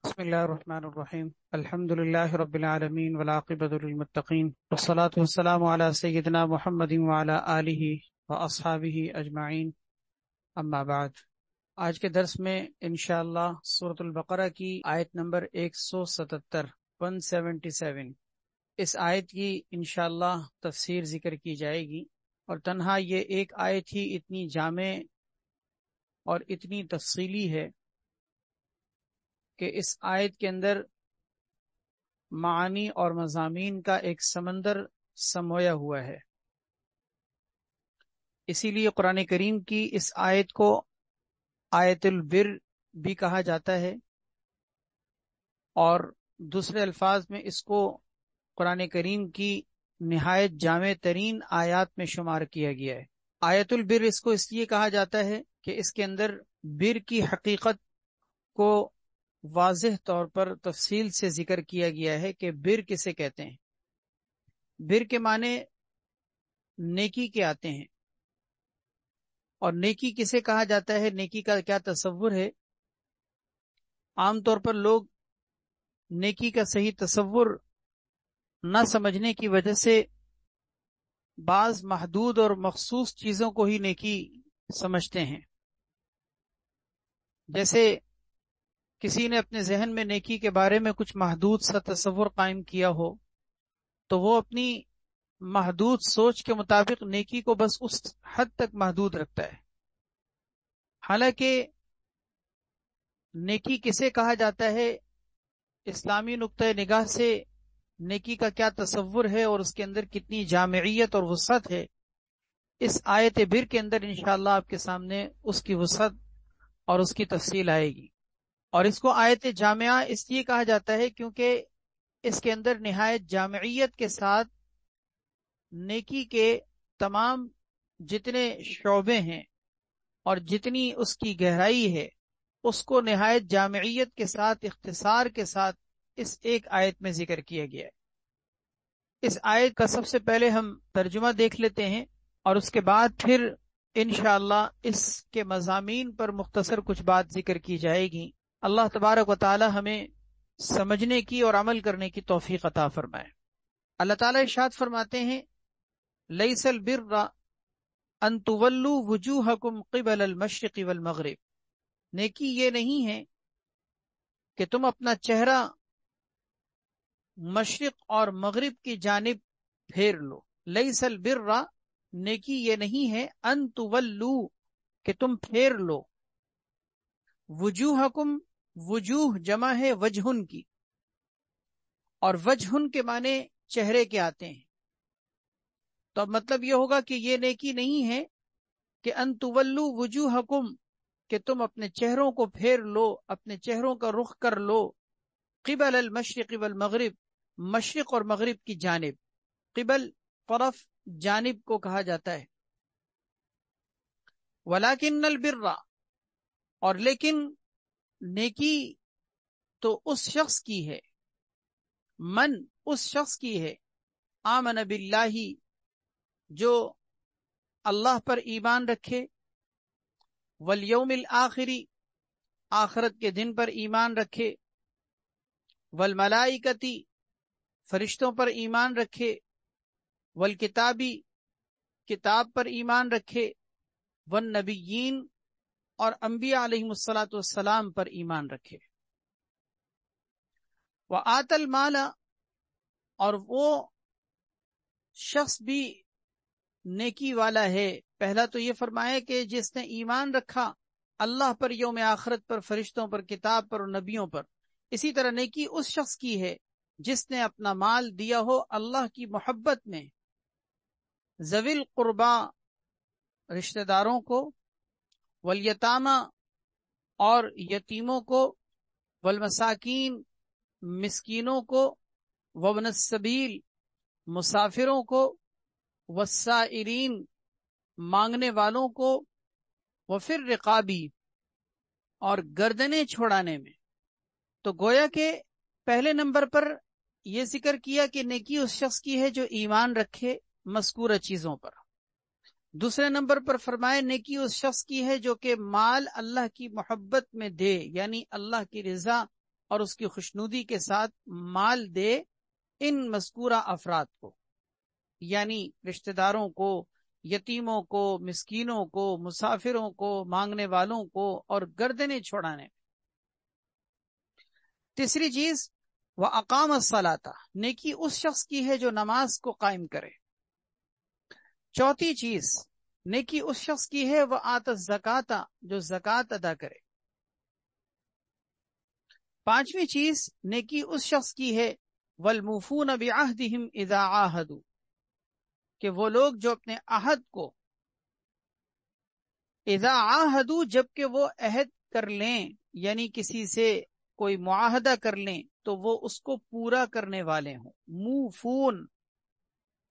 بسم الله الرحمن الرحيم الحمد لله رب العالمين والعاقبة للمتقين والصلاة والسلام على سيدنا محمد وعلى آله وأصحابه أجمعين اما بعد۔ آج کے درس میں انشاءاللہ سورۃ البقرہ کی آیت نمبر 177 اس آیت کی انشاءاللہ تفسیر ذکر کی جائے گی، اور تنہا یہ ایک آیت ہی اتنی جامع اور اتنی تفصیلی ہے کہ اس آیت کے اندر معانی اور مضامین کا ایک سمندر سمویا ہوا ہے۔ اسی لیے قرآن کریم کی اس آیت کو آیت البر بھی کہا جاتا ہے، اور دوسرے الفاظ میں اس کو قرآن کریم کی نہایت جامع ترین آیات میں شمار کیا گیا ہے۔ آیت البر اس کو اس لیے کہا جاتا ہے کہ اس کے اندر بر کی حقیقت کو واضح طور پر تفصیل سے ذکر کیا گیا ہے کہ بر کسے کہتے ہیں۔ بر کے معنی نیکی کے آتے ہیں، اور نیکی کسے کہا جاتا ہے، نیکی کا کیا تصور ہے۔ عام طور پر لوگ نیکی کا صحیح تصور نہ سمجھنے کی وجہ سے بعض محدود اور مخصوص چیزوں کو ہی نیکی سمجھتے ہیں۔ جیسے کسی نے اپنے ذہن میں نیکی کے بارے میں کچھ محدود سا تصور قائم کیا ہو، تو وہ اپنی محدود سوچ کے مطابق نیکی کو بس اس حد تک محدود رکھتا ہے۔ حالانکہ نیکی کسے کہا جاتا ہے، اسلامی نقطۂ نگاہ سے نیکی کا کیا تصور ہے اور اس کے اندر کتنی جامعیت اور وسعت ہے، اس آیت بر کے اندر انشاءاللہ آپ کے سامنے اس کی وسعت اور اس کی تفصیل آئے گی۔ اور اس کو آیت جامعہ اس لیے کہا جاتا ہے کیونکہ اس کے اندر نہایت جامعیت کے ساتھ نیکی کے تمام جتنے شعبے ہیں اور جتنی اس کی گہرائی ہے، اس کو نہایت جامعیت کے ساتھ، اختصار کے ساتھ اس ایک آیت میں ذکر کیا گیا ہے۔ اس آیت کا سب سے پہلے ہم ترجمہ دیکھ لیتے ہیں، اور اس کے بعد پھر انشاءاللہ اس کے مضامین پر مختصر کچھ بات ذکر کی جائے گی۔ اللہ تبارک و تعالی ہمیں سمجھنے کی اور عمل کرنے کی توفیق عطا فرمائے۔ اللہ تعالی ارشاد فرماتے ہیں، لیس البر ان تولوا وجوہکم قبل المشرق والمغرب، نیکی یہ نہیں ہے کہ تم اپنا چہرہ مشرق اور مغرب کی جانب پھیر لو۔ لیس البر، نیکی یہ نہیں ہے، ان تولوا، کہ تم پھیر لو، وجوہکم، وجوہ جمع ہے وجہن کی، اور وجہن کے معنی چہرے کے آتے ہیں۔ تو اب مطلب یہ ہوگا کہ یہ نیکی نہیں ہے کہ ان تولوا وجوہکم، کہ تم اپنے چہروں کو پھیر لو، اپنے چہروں کا رخ کر لو، قبل المشرق والمغرب، مشرق اور مغرب کی جانب۔ قبل طرف، جانب کو کہا جاتا ہے۔ ولکن البر، اور لیکن نیکی تو اس شخص کی ہے، من، اس شخص کی ہے، آمن باللہ، جو اللہ پر ایمان رکھے، والیوم الآخری، آخرت کے دن پر ایمان رکھے، والملائکتی، فرشتوں پر ایمان رکھے، والکتابی، کتاب پر ایمان رکھے، والنبیین، اور انبیاء علیہم الصلاۃ پر ایمان رکھے، وآت المال، اور وہ شخص بھی نیکی والا ہے۔ پہلا تو یہ فرمایا کہ جس نے ایمان رکھا اللہ پر، یوم آخرت پر، فرشتوں پر، کتاب پر اور نبیوں پر۔ اسی طرح نیکی اس شخص کی ہے جس نے اپنا مال دیا ہو اللہ کی محبت میں، ذوی القربا، رشتہ داروں کو، والیتامى، اور یتیموں کو، والمساکین، مسکینوں کو، وابن السبیل، مسافروں کو، والسائلین، مانگنے والوں کو، وفی الرقابی، اور گردنیں چھوڑانے میں۔ تو گویا کہ پہلے نمبر پر یہ ذکر کیا کہ نیکی اس شخص کی ہے جو ایمان رکھے مذکورہ چیزوں پر۔ دوسرے نمبر پر فرمائے نیکی اس شخص کی ہے جو کہ مال اللہ کی محبت میں دے، یعنی اللہ کی رضا اور اس کی خوشنودی کے ساتھ مال دے ان مذکورہ افراد کو، یعنی رشتہ داروں کو، یتیموں کو، مسکینوں کو، مسافروں کو، مانگنے والوں کو، اور گردنیں چھوڑانے۔ تیسری چیز وَأَقَامَ الصَّلَاةَ، نیکی اس شخص کی ہے جو نماز کو قائم کرے۔ چوتھی چیز نیکی اس شخص کی ہے وَآتَ الزَّكَاةَ، جو زکوٰۃ ادا کرے۔ پانچویں چیز نیکی اس شخص کی ہے وَالْمُوفُونَ بِعَهْدِهِمْ إِذَا عَاهَدُوا، کہ وہ لوگ جو اپنے عہد کو اذا عاہدوا، جب کہ وہ عہد کر لیں، یعنی کسی سے کوئی معاہدہ کر لیں تو وہ اس کو پورا کرنے والے ہوں۔ موفون،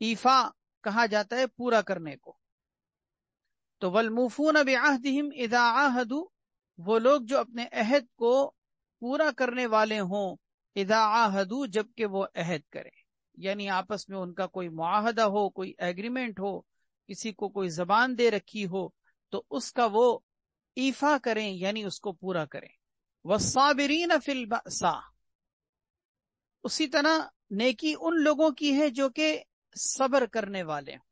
ایفا کہا جاتا ہے پورا کرنے کو۔ تو والموفون بعہدہم اذا عاہدوا، وہ لوگ جو اپنے عہد کو پورا کرنے والے ہوں، اذا عاہدوا، جب کہ وہ عہد کریں، یعنی آپس میں ان کا کوئی معاہدہ ہو، کوئی ایگریمنٹ ہو، کسی کو کوئی زبان دے رکھی ہو تو اس کا وہ ایفا کریں، یعنی اس کو پورا کریں۔ والصابرین فی البأساء، اسی طرح نیکی ان لوگوں کی ہے جو کہ صبر کرنے والے ہوں،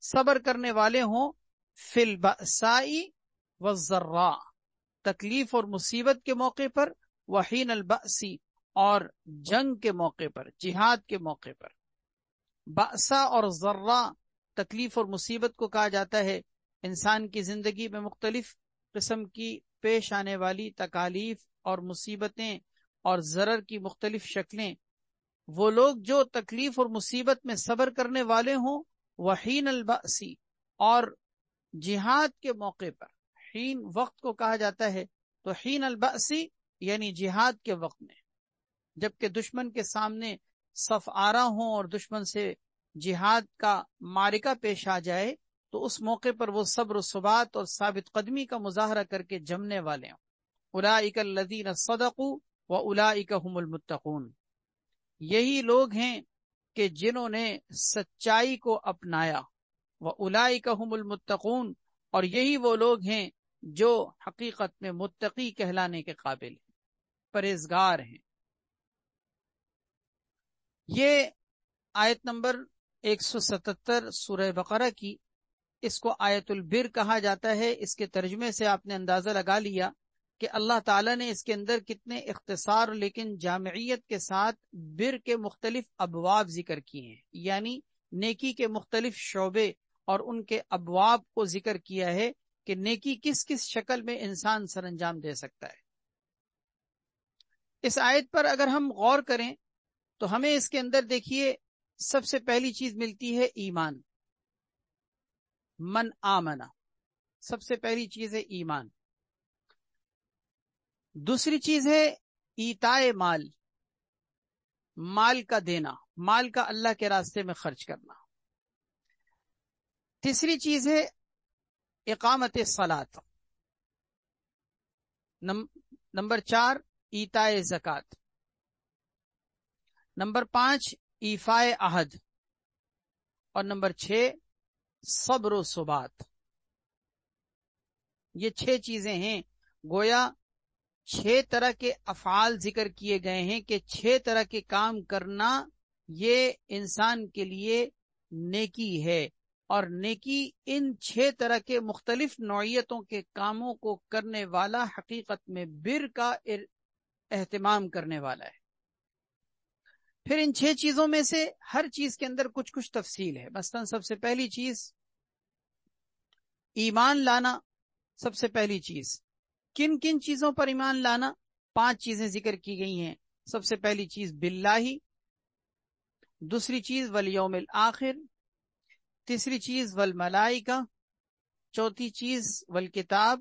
صبر کرنے والے ہوں، فی البأساء والضراء، تکلیف اور مصیبت کے موقع پر، وحین البأس، اور جنگ کے موقع پر، جہاد کے موقع پر۔ بأسا اور ضراء تکلیف اور مصیبت کو کہا جاتا ہے انسان کی زندگی میں مختلف قسم کی پیش آنے والی تکالیف اور مصیبتیں اور ضرر کی مختلف شکلیں۔ وہ لوگ جو تکلیف اور مصیبت میں صبر کرنے والے ہوں، وحین البأس، اور جہاد کے موقع پر، حین وقت کو کہا جاتا ہے، تو حین البأس یعنی جہاد کے وقت میں، جبکہ دشمن کے سامنے صف آرا ہوں اور دشمن سے جہاد کا معرکہ پیش آ جائے تو اس موقع پر وہ صبر و ثبات اور ثابت قدمی کا مظاہرہ کر کے جمنے والے ہوں۔ اولئک الذین صدقوا واولئک هم المتقون، یہی لوگ ہیں کہ جنہوں نے سچائی کو اپنایا، واولئک هم المتقون، اور یہی وہ لوگ ہیں جو حقیقت میں متقی کہلانے کے قابل ہیں، پرہیزگار ہیں۔ یہ آیت نمبر 177 سورہ بقرہ کی، اس کو آیت البر کہا جاتا ہے۔ اس کے ترجمے سے آپ نے اندازہ لگا لیا کہ اللہ تعالیٰ نے اس کے اندر کتنے اختصار لیکن جامعیت کے ساتھ بر کے مختلف ابواب ذکر کیے ہیں، یعنی نیکی کے مختلف شعبے اور ان کے ابواب کو ذکر کیا ہے کہ نیکی کس کس شکل میں انسان سر انجام دے سکتا ہے۔ اس آیت پر اگر ہم غور کریں تو ہمیں اس کے اندر دیکھیے سب سے پہلی چیز ملتی ہے ایمان، من آمنا، سب سے پہلی چیز ہے ایمان۔ دوسری چیز ہے ایتائے مال، مال کا دینا، مال کا اللہ کے راستے میں خرچ کرنا۔ تیسری چیز ہے اقامت الصلاۃ۔ نمبر 4 ایتائے زکوٰۃ۔ نمبر 5 ایفائے عہد، اور نمبر 6 صبر و ثبات۔ یہ 6 چیزیں ہیں، گویا 6 طرح کے افعال ذکر کیے گئے ہیں کہ 6 طرح کے کام کرنا یہ انسان کے لیے نیکی ہے، اور نیکی ان 6 طرح کے مختلف نوعیتوں کے کاموں کو کرنے والا حقیقت میں بر کا اہتمام کرنے والا ہے۔ پھر ان 6 چیزوں میں سے ہر چیز کے اندر کچھ کچھ تفصیل ہے۔ مثلا سب سے پہلی چیز ایمان لانا، سب سے پہلی چیز کن کن چیزوں پر ایمان لانا؟ 5 چیزیں ذکر کی گئی ہیں۔ سب سے پہلی چیز باللہ، دوسری چیز والیوم الآخر، تیسری چیز والملائکہ، چوتھی چیز والکتاب،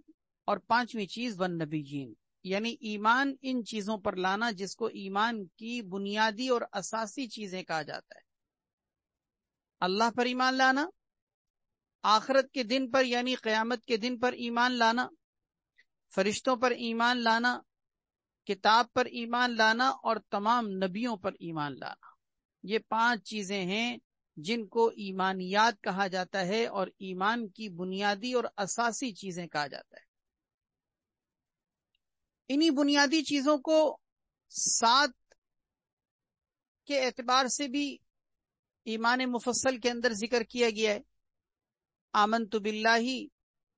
اور 5ویں چیز والنبیین، یعنی ایمان ان چیزوں پر لانا جس کو ایمان کی بنیادی اور اساسی چیزیں کہا جاتا ہے۔ اللہ پر ایمان لانا، آخرت کے دن پر یعنی قیامت کے دن پر ایمان لانا، فرشتوں پر ایمان لانا، کتاب پر ایمان لانا، اور تمام نبیوں پر ایمان لانا۔ یہ 5 چیزیں ہیں جن کو ایمانیات کہا جاتا ہے اور ایمان کی بنیادی اور اساسی چیزیں کہا جاتا ہے۔ انہی بنیادی چیزوں کو سات کے اعتبار سے بھی ایمان مفصل کے اندر ذکر کیا گیا ہے. آمنت باللہ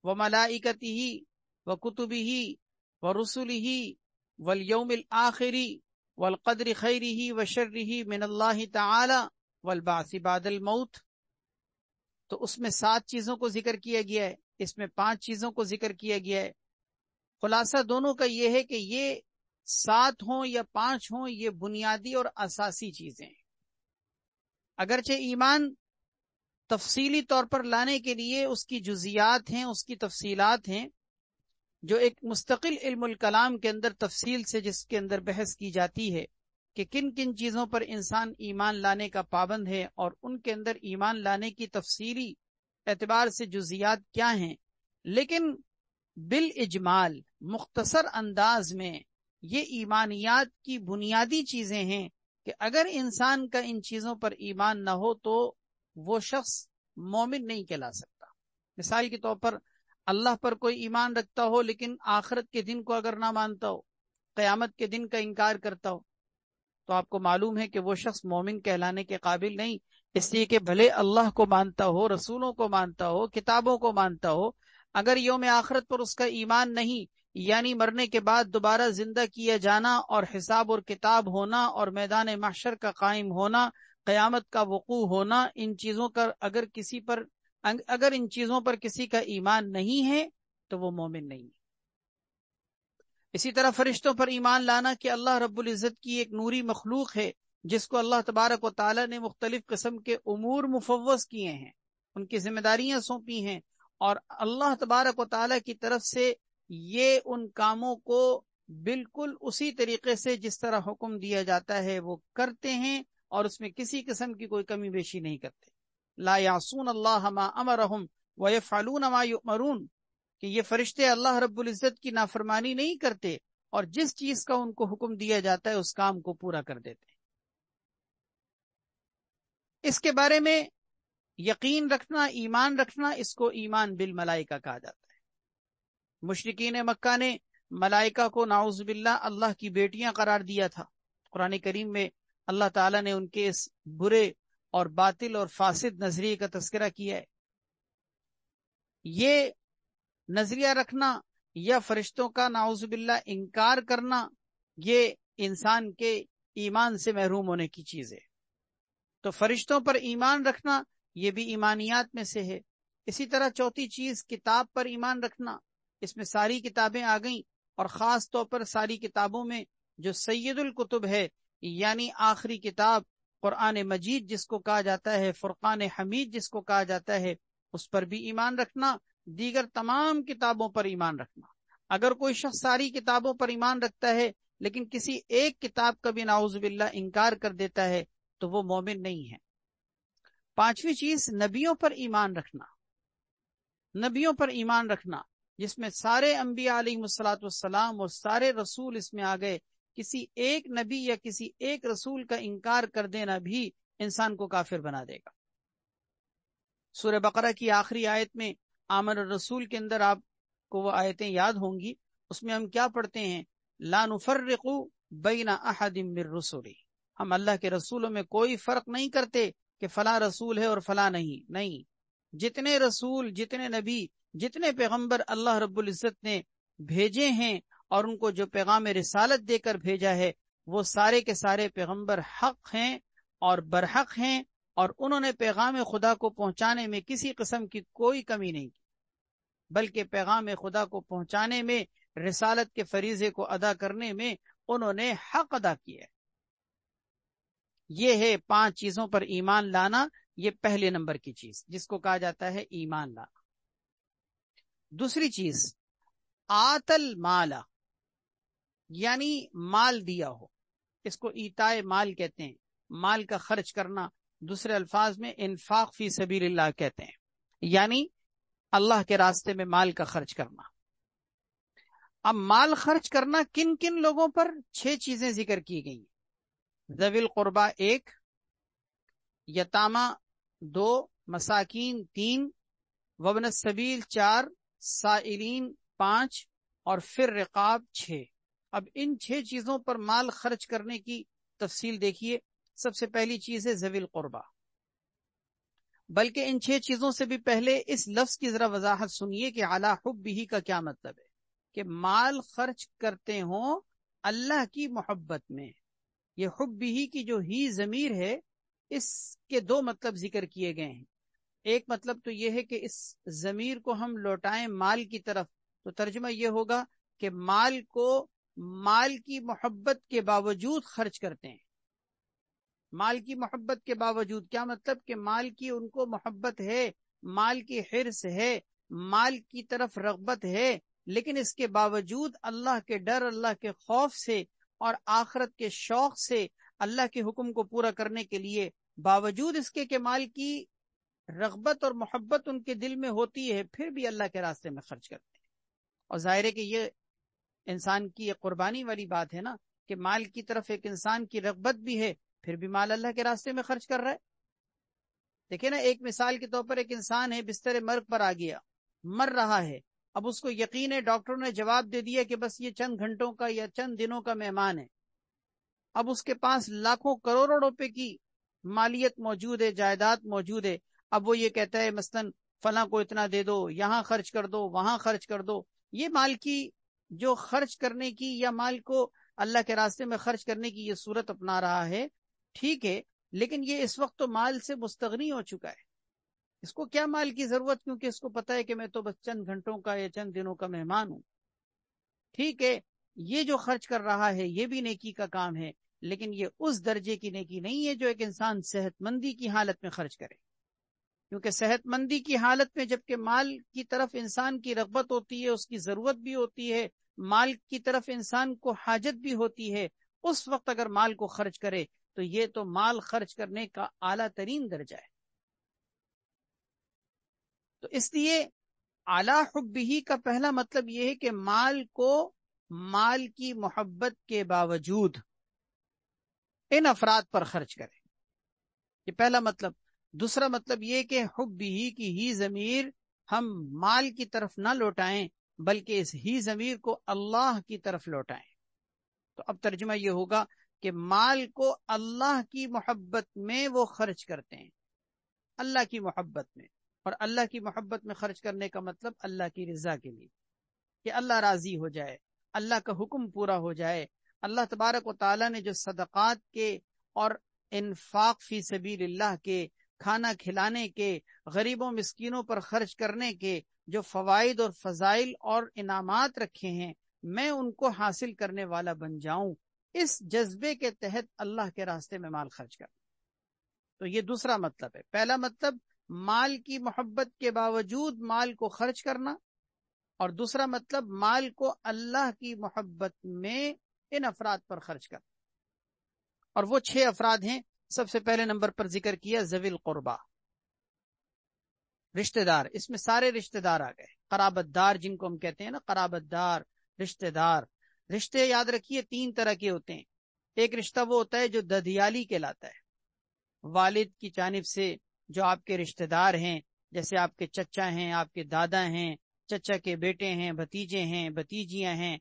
وملائکتہ وکتبہ ورسلہ والیوم الآخر والقدر خیرہ وشرہ من اللہ تعالی والبعث بعد الموت. تو اس میں 7 چیزوں کو ذکر کیا گیا ہے، اس میں 5 چیزوں کو ذکر کیا گیا ہے. خلاصہ دونوں کا یہ ہے کہ یہ 7 ہوں یا 5 ہوں، یہ بنیادی اور اساسی چیزیں ہیں. اگرچہ ایمان تفصیلی طور پر لانے کے لیے اس کی جزیات ہیں، اس کی تفصیلات ہیں، جو ایک مستقل علم الکلام کے اندر تفصیل سے جس کے اندر بحث کی جاتی ہے کہ کن کن چیزوں پر انسان ایمان لانے کا پابند ہے، اور ان کے اندر ایمان لانے کی تفصیلی اعتبار سے جزیات کیا ہیں. لیکن بالاجمال مختصر انداز میں یہ ایمانیات کی بنیادی چیزیں ہیں کہ اگر انسان کا ان چیزوں پر ایمان نہ ہو تو وہ شخص مومن نہیں کہلا سکتا. مثال کے طور پر اللہ پر کوئی ایمان رکھتا ہو لیکن آخرت کے دن کو اگر نہ مانتا ہو، قیامت کے دن کا انکار کرتا ہو، تو آپ کو معلوم ہے کہ وہ شخص مومن کہلانے کے قابل نہیں. اس لیے کہ بھلے اللہ کو مانتا ہو، رسولوں کو مانتا ہو، کتابوں کو مانتا ہو، اگر یوم آخرت پر اس کا ایمان نہیں، یعنی مرنے کے بعد دوبارہ زندہ کیا جانا اور حساب اور کتاب ہونا اور میدان محشر کا قائم ہونا، قیامت کا وقوع ہونا، ان چیزوں کا اگر ان چیزوں پر کسی کا ایمان نہیں ہے تو وہ مومن نہیں ہے. اسی طرح فرشتوں پر ایمان لانا کہ اللہ رب العزت کی ایک نوری مخلوق ہے جس کو اللہ تبارک و تعالی نے مختلف قسم کے امور مفوض کیے ہیں، ان کی ذمہ داریاں سونپی ہیں، اور اللہ تبارک و تعالی کی طرف سے یہ ان کاموں کو بالکل اسی طریقے سے جس طرح حکم دیا جاتا ہے وہ کرتے ہیں، اور اس میں کسی قسم کی کوئی کمی بیشی نہیں کرتے. لا یعصون اللہ ما امرہم ویفعلون ما یؤمرون، کہ یہ فرشتے اللہ رب العزت کی نافرمانی نہیں کرتے اور جس چیز کا ان کو حکم دیا جاتا ہے اس کام کو پورا کر دیتے ہیں. اس کے بارے میں یقین رکھنا، ایمان رکھنا، اس کو ایمان بالملائکہ کہا جاتا ہے. مشرکین مکہ نے ملائکہ کو نعوذ باللہ اللہ کی بیٹیاں قرار دیا تھا. قرآن کریم میں اللہ تعالیٰ نے ان کے اس برے اور باطل اور فاسد نظریے کا تذکرہ کیا ہے. یہ نظریہ رکھنا یا فرشتوں کا نعوذ باللہ انکار کرنا، یہ انسان کے ایمان سے محروم ہونے کی چیز ہے. تو فرشتوں پر ایمان رکھنا یہ بھی ایمانیات میں سے ہے. اسی طرح چوتھی چیز کتاب پر ایمان رکھنا. اس میں ساری کتابیں آ گئیں، اور خاص طور پر ساری کتابوں میں جو سید الکتب ہے، یعنی آخری کتاب قرآن مجید جس کو کہا جاتا ہے، فرقان حمید جس کو کہا جاتا ہے، اس پر بھی ایمان رکھنا. دیگر تمام کتابوں پر ایمان رکھنا. اگر کوئی شخص ساری کتابوں پر ایمان رکھتا ہے لیکن کسی ایک کتاب کا بھی نعوذ باللہ انکار کر دیتا ہے تو وہ مومن نہیں ہے. پانچویں چیز نبیوں پر ایمان رکھنا. نبیوں پر ایمان رکھنا جس میں سارے انبیاء علیہ الصلوۃ والسلام اور سارے رسول اس میں آ گئے. کسی ایک نبی یا کسی ایک رسول کا انکار کر دینا بھی انسان کو کافر بنا دے گا. سورہ بقرہ کی آخری آیت میں آمن الرسول کے اندر آپ کو وہ آیتیں یاد ہوں گی. اس میں ہم کیا پڑھتے ہیں؟ لا نفرق بین احد من رسلی، ہم اللہ کے رسولوں میں کوئی فرق نہیں کرتے کہ فلاں رسول ہے اور فلاں نہیں. جتنے رسول، جتنے نبی، جتنے پیغمبر اللہ رب العزت نے بھیجے ہیں اور ان کو جو پیغام رسالت دے کر بھیجا ہے، وہ سارے کے سارے پیغمبر حق ہیں اور برحق ہیں، اور انہوں نے پیغام خدا کو پہنچانے میں کسی قسم کی کوئی کمی نہیں کی، بلکہ پیغام خدا کو پہنچانے میں، رسالت کے فریضے کو ادا کرنے میں انہوں نے حق ادا کیا ہے. یہ ہے 5 چیزوں پر ایمان لانا. یہ پہلے نمبر کی چیز جس کو کہا جاتا ہے ایمان لانا. دوسری چیز آتل مالا، یعنی مال دیا ہو. اس کو ایتائے مال کہتے ہیں، مال کا خرچ کرنا. دوسرے الفاظ میں انفاق فی سبیل اللہ کہتے ہیں، یعنی اللہ کے راستے میں مال کا خرچ کرنا. اب مال خرچ کرنا کن کن لوگوں پر؟ 6 چیزیں ذکر کی گئی. ذوی القربہ 1، یتامہ 2، مساکین 3، وابن السبیل 4، سائلین 5، اور فر رقاب 6. اب ان 6 چیزوں پر مال خرچ کرنے کی تفصیل دیکھیے. سب سے پہلی چیز ہے ذوی القربہ. بلکہ ان 6 چیزوں سے بھی پہلے اس لفظ کی ذرا وضاحت سنیے کہ علی حبہ کا کیا مطلب ہے. کہ مال خرچ کرتے ہوں اللہ کی محبت میں. یہ حبہ کی جو ہی ضمیر ہے اس کے 2 مطلب ذکر کیے گئے ہیں. ایک مطلب تو یہ ہے کہ اس ضمیر کو ہم لوٹائیں مال کی طرف، تو ترجمہ یہ ہوگا کہ مال کو مال کی محبت کے باوجود خرچ کرتے ہیں. مال کی محبت کے باوجود کیا مطلب؟ کہ مال کی ان کو محبت ہے، مال کی حرص ہے، مال کی طرف رغبت ہے، لیکن اس کے باوجود اللہ کے ڈر، اللہ کے خوف سے اور آخرت کے شوق سے اللہ کے حکم کو پورا کرنے کے لیے، باوجود اس کے کہ مال کی رغبت اور محبت ان کے دل میں ہوتی ہے، پھر بھی اللہ کے راستے میں خرچ کرتے ہیں. اور ظاہر ہے کہ یہ انسان کی ایک قربانی والی بات ہے نا، کہ مال کی طرف ایک انسان کی رغبت بھی ہے، پھر بھی مال اللہ کے راستے میں خرچ کر رہا ہے. دیکھیں نا، ایک مثال کے طور پر ایک انسان ہے، بستر مرگ پر آ گیا، مر رہا ہے. اب اس کو یقین ہے، ڈاکٹروں نے جواب دے دیا کہ بس یہ چند گھنٹوں کا یا چند دنوں کا مہمان ہے. اب اس کے پاس لاکھوں کروڑوں روپے کی مالیت موجود ہے، جائیداد موجود ہے. اب وہ یہ کہتا ہے مثلاً فلاں کو اتنا دے دو، یہاں خرچ کر دو، وہاں خرچ کر دو. یہ مال کی جو خرچ کرنے کی یا مال کو اللہ کے راستے میں خرچ کرنے کی یہ صورت اپنا رہا ہے، ٹھیک ہے، لیکن یہ اس وقت تو مال سے مستغنی ہو چکا ہے. اس کو کیا مال کی ضرورت، کیونکہ اس کو پتا ہے کہ میں تو بس چند گھنٹوں کا یا چند دنوں کا مہمان ہوں. ٹھیک ہے، یہ جو خرچ کر رہا ہے یہ بھی نیکی کا کام ہے، لیکن یہ اس درجے کی نیکی نہیں ہے جو ایک انسان صحت مندی کی حالت میں خرچ کرے. کیونکہ صحت مندی کی حالت میں جبکہ مال کی طرف انسان کی رغبت ہوتی ہے، اس کی ضرورت بھی ہوتی ہے، مال کی طرف انسان کو حاجت بھی ہوتی ہے، اس وقت اگر مال کو خرچ کرے تو یہ تو مال خرچ کرنے کا اعلیٰ ترین درجہ ہے. تو اس لیے اعلیٰ حبہ کا پہلا مطلب یہ ہے کہ مال کو مال کی محبت کے باوجود ان افراد پر خرچ کرے. یہ پہلا مطلب. دوسرا مطلب یہ کہ حبہ کی ہی ضمیر ہم مال کی طرف نہ لوٹائیں بلکہ اس ہی ضمیر کو اللہ کی طرف لوٹائیں. تو اب ترجمہ یہ ہوگا کہ مال کو اللہ کی محبت میں وہ خرچ کرتے ہیں، اللہ کی محبت میں. اور اللہ کی محبت میں خرچ کرنے کا مطلب اللہ کی رضا کے لیے، کہ اللہ راضی ہو جائے، اللہ کا حکم پورا ہو جائے. اللہ تبارک و تعالیٰ نے جو صدقات کے اور انفاق فی سبیل اللہ کے، کھانا کھلانے کے، غریبوں مسکینوں پر خرچ کرنے کے جو فوائد اور فضائل اور انعامات رکھے ہیں، میں ان کو حاصل کرنے والا بن جاؤں، اس جذبے کے تحت اللہ کے راستے میں مال خرچ کرنا. تو یہ دوسرا مطلب ہے. پہلا مطلب مال کی محبت کے باوجود مال کو خرچ کرنا، اور دوسرا مطلب مال کو اللہ کی محبت میں ان افراد پر خرچ کرنا. اور وہ 6 افراد ہیں. سب سے پہلے نمبر پر ذکر کیا ذوی القربہ، رشتہ دار. اس میں سارے رشتہ دار آ گئے، قرابت دار جن کو ہم کہتے ہیں نا، قرابت دار، رشتہ دار. رشتے یاد رکھیے 3 طرح کے ہوتے ہیں. ایک رشتہ وہ ہوتا ہے جو ددیالی کہلاتا ہے، والد کی جانب سے جو آپ کے رشتہ دار ہیں، جیسے آپ کے چچا ہیں، آپ کے دادا ہیں، چچا کے بیٹے ہیں، بھتیجے ہیں، بھتیجیاں ہیں،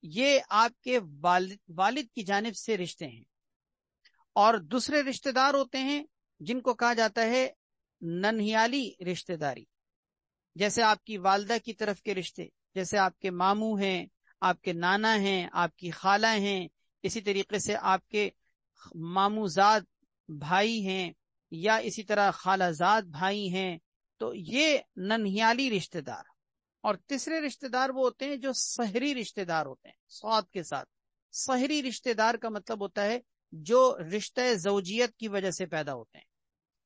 یہ آپ کے والد کی جانب سے رشتے ہیں. اور دوسرے رشتہ دار ہوتے ہیں جن کو کہا جاتا ہے ننہیالی رشتہ داری، جیسے آپ کی والدہ کی طرف کے رشتے، جیسے آپ کے ماموں ہیں، آپ کے نانا ہیں، آپ کی خالہ ہیں، اسی طریقے سے آپ کے ماموں زاد بھائی ہیں، یا اسی طرح خالہ زاد بھائی ہیں. تو یہ ننہیالی رشتہ دار. اور تیسرے رشتہ دار وہ ہوتے ہیں جو سحری رشتہ دار ہوتے ہیں، صاد کے ساتھ. سحری رشتہ دار کا مطلب ہوتا ہے جو رشتہ زوجیت کی وجہ سے پیدا ہوتے ہیں.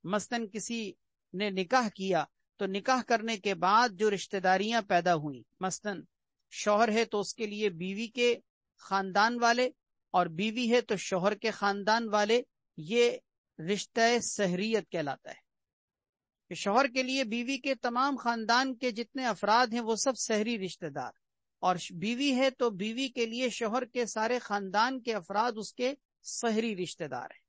مثلاً کسی نے نکاح کیا تو نکاح کرنے کے بعد جو رشتہ داریاں پیدا ہوئیں، مثلاً شوہر ہے تو اس کے لیے بیوی کے خاندان والے، اور بیوی ہے تو شوہر کے خاندان والے، یہ رشتہ سحریت کہلاتا ہے. کہ شوہر کے لیے بیوی کے تمام خاندان کے جتنے افراد ہیں وہ سب سحری رشتہ دار، اور بیوی ہے تو بیوی کے لیے شوہر کے سارے خاندان کے افراد اس کے سحری رشتہ دار ہیں.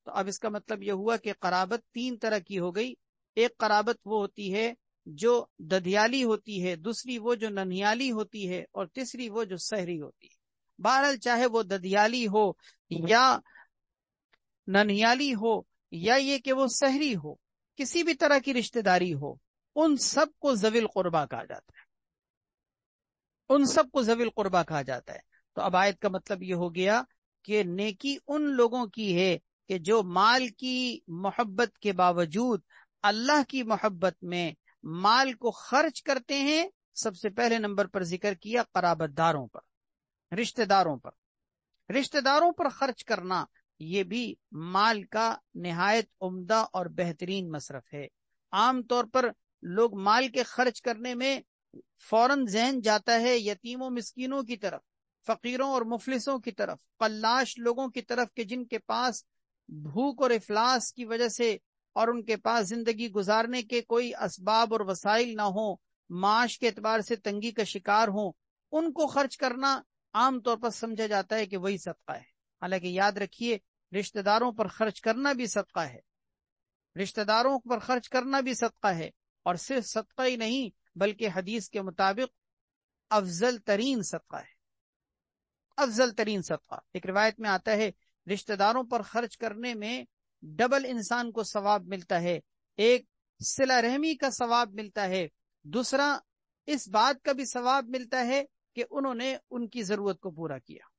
تو اب اس کا مطلب یہ ہوا کہ قرابت 3 طرح کی ہو گئی. ایک قرابت وہ ہوتی ہے جو ددیالی ہوتی ہے، دوسری وہ جو ننہیالی ہوتی ہے، اور تیسری وہ جو سحری ہوتی ہے. بہرحال چاہے وہ ددیالی ہو یا ننیالی ہو یا یہ کہ وہ سحری ہو، کسی بھی طرح کی رشتہ داری ہو، ان سب کو ذوی القربا کہا جاتا ہے، ان سب کو ذوی القربا کہا جاتا ہے۔ تو اب آیت کا مطلب یہ ہو گیا کہ نیکی ان لوگوں کی ہے کہ جو مال کی محبت کے باوجود اللہ کی محبت میں مال کو خرچ کرتے ہیں۔ سب سے پہلے نمبر پر ذکر کیا قرابت داروں پر، رشتہ داروں پر، رشتہ داروں پر خرچ کرنا یہ بھی مال کا نہایت عمدہ اور بہترین مصرف ہے۔ عام طور پر لوگ مال کے خرچ کرنے میں فوراً ذہن جاتا ہے یتیموں مسکینوں کی طرف، فقیروں اور مفلسوں کی طرف، قلاش لوگوں کی طرف کہ جن کے پاس بھوک اور افلاس کی وجہ سے اور ان کے پاس زندگی گزارنے کے کوئی اسباب اور وسائل نہ ہوں، معاش کے اعتبار سے تنگی کا شکار ہوں، ان کو خرچ کرنا عام طور پر سمجھا جاتا ہے کہ وہی صدقہ ہے۔ حالانکہ یاد رکھیے رشتہ داروں پر خرچ کرنا بھی صدقہ ہے، رشتہ داروں پر خرچ کرنا بھی صدقہ ہے، اور صرف صدقہ ہی نہیں بلکہ حدیث کے مطابق افضل ترین صدقہ ہے، افضل ترین صدقہ۔ ایک روایت میں آتا ہے رشتہ داروں پر خرچ کرنے میں ڈبل انسان کو ثواب ملتا ہے، ایک صلہ رحمی کا ثواب ملتا ہے، دوسرا اس بات کا بھی ثواب ملتا ہے کہ انہوں نے ان کی ضرورت کو پورا کیا۔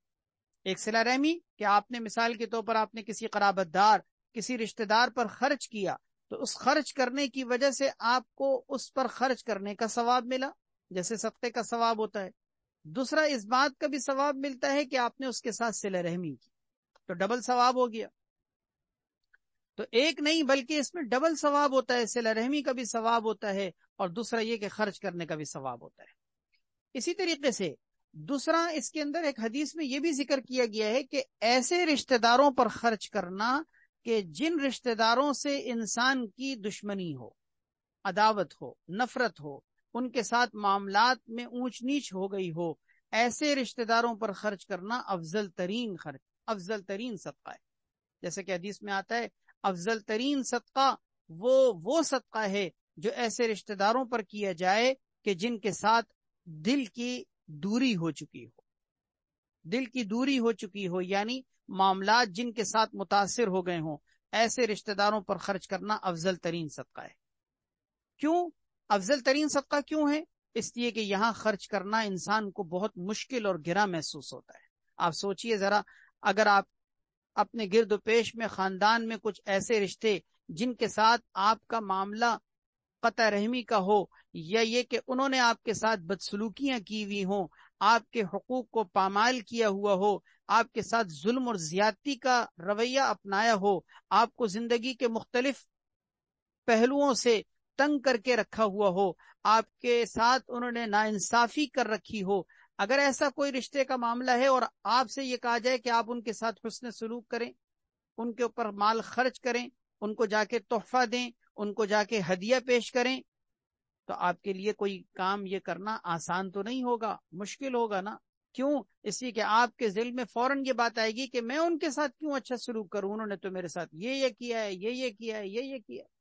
ایک صلہ رحمی کہ آپ نے مثال کے طور پر آپ نے کسی قرابت دار، کسی رشتہ دار پر خرچ کیا، تو اس خرچ کرنے کی وجہ سے آپ کو اس پر خرچ کرنے کا ثواب ملا جیسے صدقے کا ثواب ہوتا ہے، دوسرا اس بات کا بھی ثواب ملتا ہے کہ آپ نے اس کے ساتھ صلہ رحمی کی، تو ڈبل ثواب ہو گیا۔ تو ایک نہیں بلکہ اس میں ڈبل ثواب ہوتا ہے، صلہ رحمی کا بھی ثواب ہوتا ہے اور دوسرا یہ کہ خرچ کرنے کا بھی ثواب ہوتا ہے۔ اسی طریقے سے دوسرا اس کے اندر ایک حدیث میں یہ بھی ذکر کیا گیا ہے کہ ایسے رشتہ داروں پر خرچ کرنا کہ جن رشتہ داروں سے انسان کی دشمنی ہو، عداوت ہو، نفرت ہو، ان کے ساتھ معاملات میں اونچ نیچ ہو گئی ہو، ایسے رشتہ داروں پر خرچ کرنا افضل ترین خرچ، افضل ترین صدقہ ہے۔ جیسے کہ حدیث میں آتا ہے افضل ترین صدقہ وہ صدقہ ہے جو ایسے رشتہ داروں پر کیا جائے کہ جن کے ساتھ دل کی دوری ہو چکی ہو، دل کی دوری ہو چکی ہو، یعنی معاملات جن کے ساتھ متاثر ہو گئے ہوں، ایسے رشتہ داروں پر خرچ کرنا افضل ترین صدقہ ہے۔ کیوں افضل ترین صدقہ کیوں ہے؟ اس لیے کہ یہاں خرچ کرنا انسان کو بہت مشکل اور گرا محسوس ہوتا ہے۔ آپ سوچئے ذرا، اگر آپ اپنے گرد و پیش میں خاندان میں کچھ ایسے رشتے جن کے ساتھ آپ کا معاملہ قطع رحمی کا ہو، یا یہ کہ انہوں نے آپ کے ساتھ بدسلوکیاں کی ہوئی ہوں، آپ کے حقوق کو پامال کیا ہوا ہو، آپ کے ساتھ ظلم اور زیادتی کا رویہ اپنایا ہو، آپ کو زندگی کے مختلف پہلوؤں سے تنگ کر کے رکھا ہوا ہو، آپ کے ساتھ انہوں نے ناانصافی کر رکھی ہو، اگر ایسا کوئی رشتے کا معاملہ ہے اور آپ سے یہ کہا جائے کہ آپ ان کے ساتھ حسن سلوک کریں، ان کے اوپر مال خرچ کریں، ان کو جا کے تحفہ دیں، ان کو جا کے ہدیہ پیش کریں، تو آپ کے لیے کوئی کام یہ کرنا آسان تو نہیں ہوگا، مشکل ہوگا نا۔ کیوں؟ اس لیے کہ آپ کے ذہن میں فوراً یہ بات آئے گی کہ میں ان کے ساتھ کیوں اچھا سلوک کروں، انہوں نے تو میرے ساتھ یہ کیا ہے، یہ کیا ہے، یہ کیا ہے۔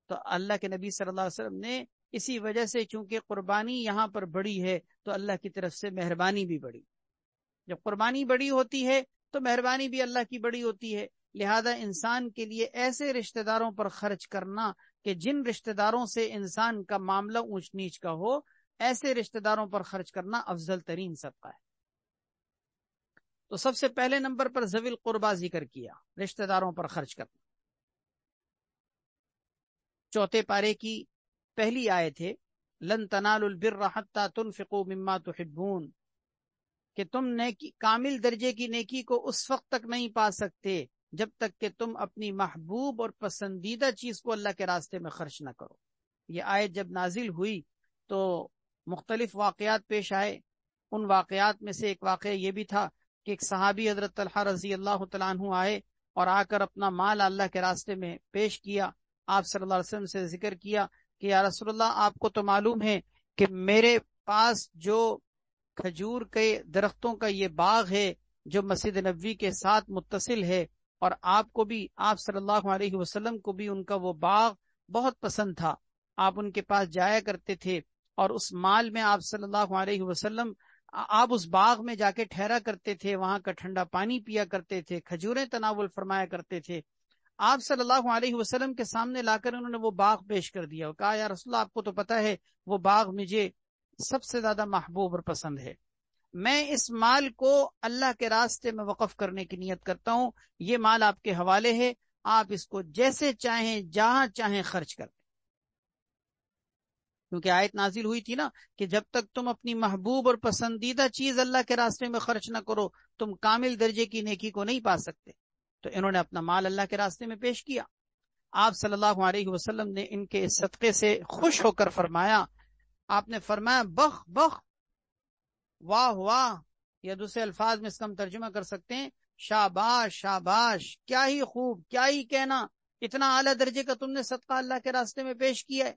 تو اللہ کے نبی صلی اللہ علیہ وسلم نے اسی وجہ سے، چونکہ قربانی یہاں پر بڑی ہے تو اللہ کی طرف سے مہربانی بھی بڑی، جب قربانی بڑی ہوتی ہے تو مہربانی بھی اللہ کی بڑی ہوتی ہے، لہذا انسان کے لیے ایسے رشتہ داروں پر خرچ کرنا کہ جن رشتہ داروں سے انسان کا معاملہ اونچ نیچ کا ہو، ایسے رشتہ داروں پر خرچ کرنا افضل ترین صدقہ ہے۔ تو سب سے پہلے نمبر پر ذوی القربا ذکر کیا، رشتہ داروں پر خرچ کرنا۔ چوتھے پارے کی پہلی آیت ہے لن تنالوا البر حتى تنفقوا مما تحبون، کہ تم نیکی، کامل درجے کی نیکی کو اس وقت تک نہیں پا سکتے جب تک کہ تم اپنی محبوب اور پسندیدہ چیز کو اللہ کے راستے میں خرچ نہ کرو۔ یہ آیت جب نازل ہوئی تو مختلف واقعات پیش آئے، ان واقعات میں سے ایک واقعہ یہ بھی تھا کہ ایک صحابی حضرت طلحہ رضی اللہ تعالیٰ عنہ آئے اور آ کر اپنا مال اللہ کے راستے میں پیش کیا، آپ صلی اللہ علیہ وسلم سے ذکر کیا کہ یا رسول اللہ، آپ کو تو معلوم ہے کہ میرے پاس جو کھجور کے درختوں کا یہ باغ ہے جو مسجد نبوی کے ساتھ متصل ہے، اور آپ کو بھی، آپ صلی اللہ علیہ وسلم کو بھی ان کا وہ باغ بہت پسند تھا، آپ ان کے پاس جایا کرتے تھے، اور اس مال میں آپ صلی اللہ علیہ وسلم آپ اس باغ میں جا کے ٹھہرا کرتے تھے، وہاں کا ٹھنڈا پانی پیا کرتے تھے، کھجوریں تناول فرمایا کرتے تھے. آپ صلی اللہ علیہ وسلم کے سامنے لا کر انہوں نے وہ باغ پیش کر دیا اور کہا یا رسول اللہ آپ کو تو پتا ہے وہ باغ مجھے سب سے زیادہ محبوب اور پسند ہے، میں اس مال کو اللہ کے راستے میں وقف کرنے کی نیت کرتا ہوں، یہ مال آپ کے حوالے ہے، آپ اس کو جیسے چاہیں جہاں چاہیں خرچ کر دیں. کیونکہ آیت نازل ہوئی تھی نا کہ جب تک تم اپنی محبوب اور پسندیدہ چیز اللہ کے راستے میں خرچ نہ کرو تم کامل درجے کی نیکی کو نہیں پا سکتے. تو انہوں نے اپنا مال اللہ کے راستے میں پیش کیا. آپ صلی اللہ علیہ وسلم نے ان کے اس صدقے سے خوش ہو کر فرمایا، آپ نے فرمایا بخ بخ، واہ واہ، یا دوسرے الفاظ میں اس کا ہم ترجمہ کر سکتے ہیں شاباش شاباش، کیا ہی خوب، کیا ہی کہنا، اتنا اعلیٰ درجے کا تم نے صدقہ اللہ کے راستے میں پیش کیا ہے.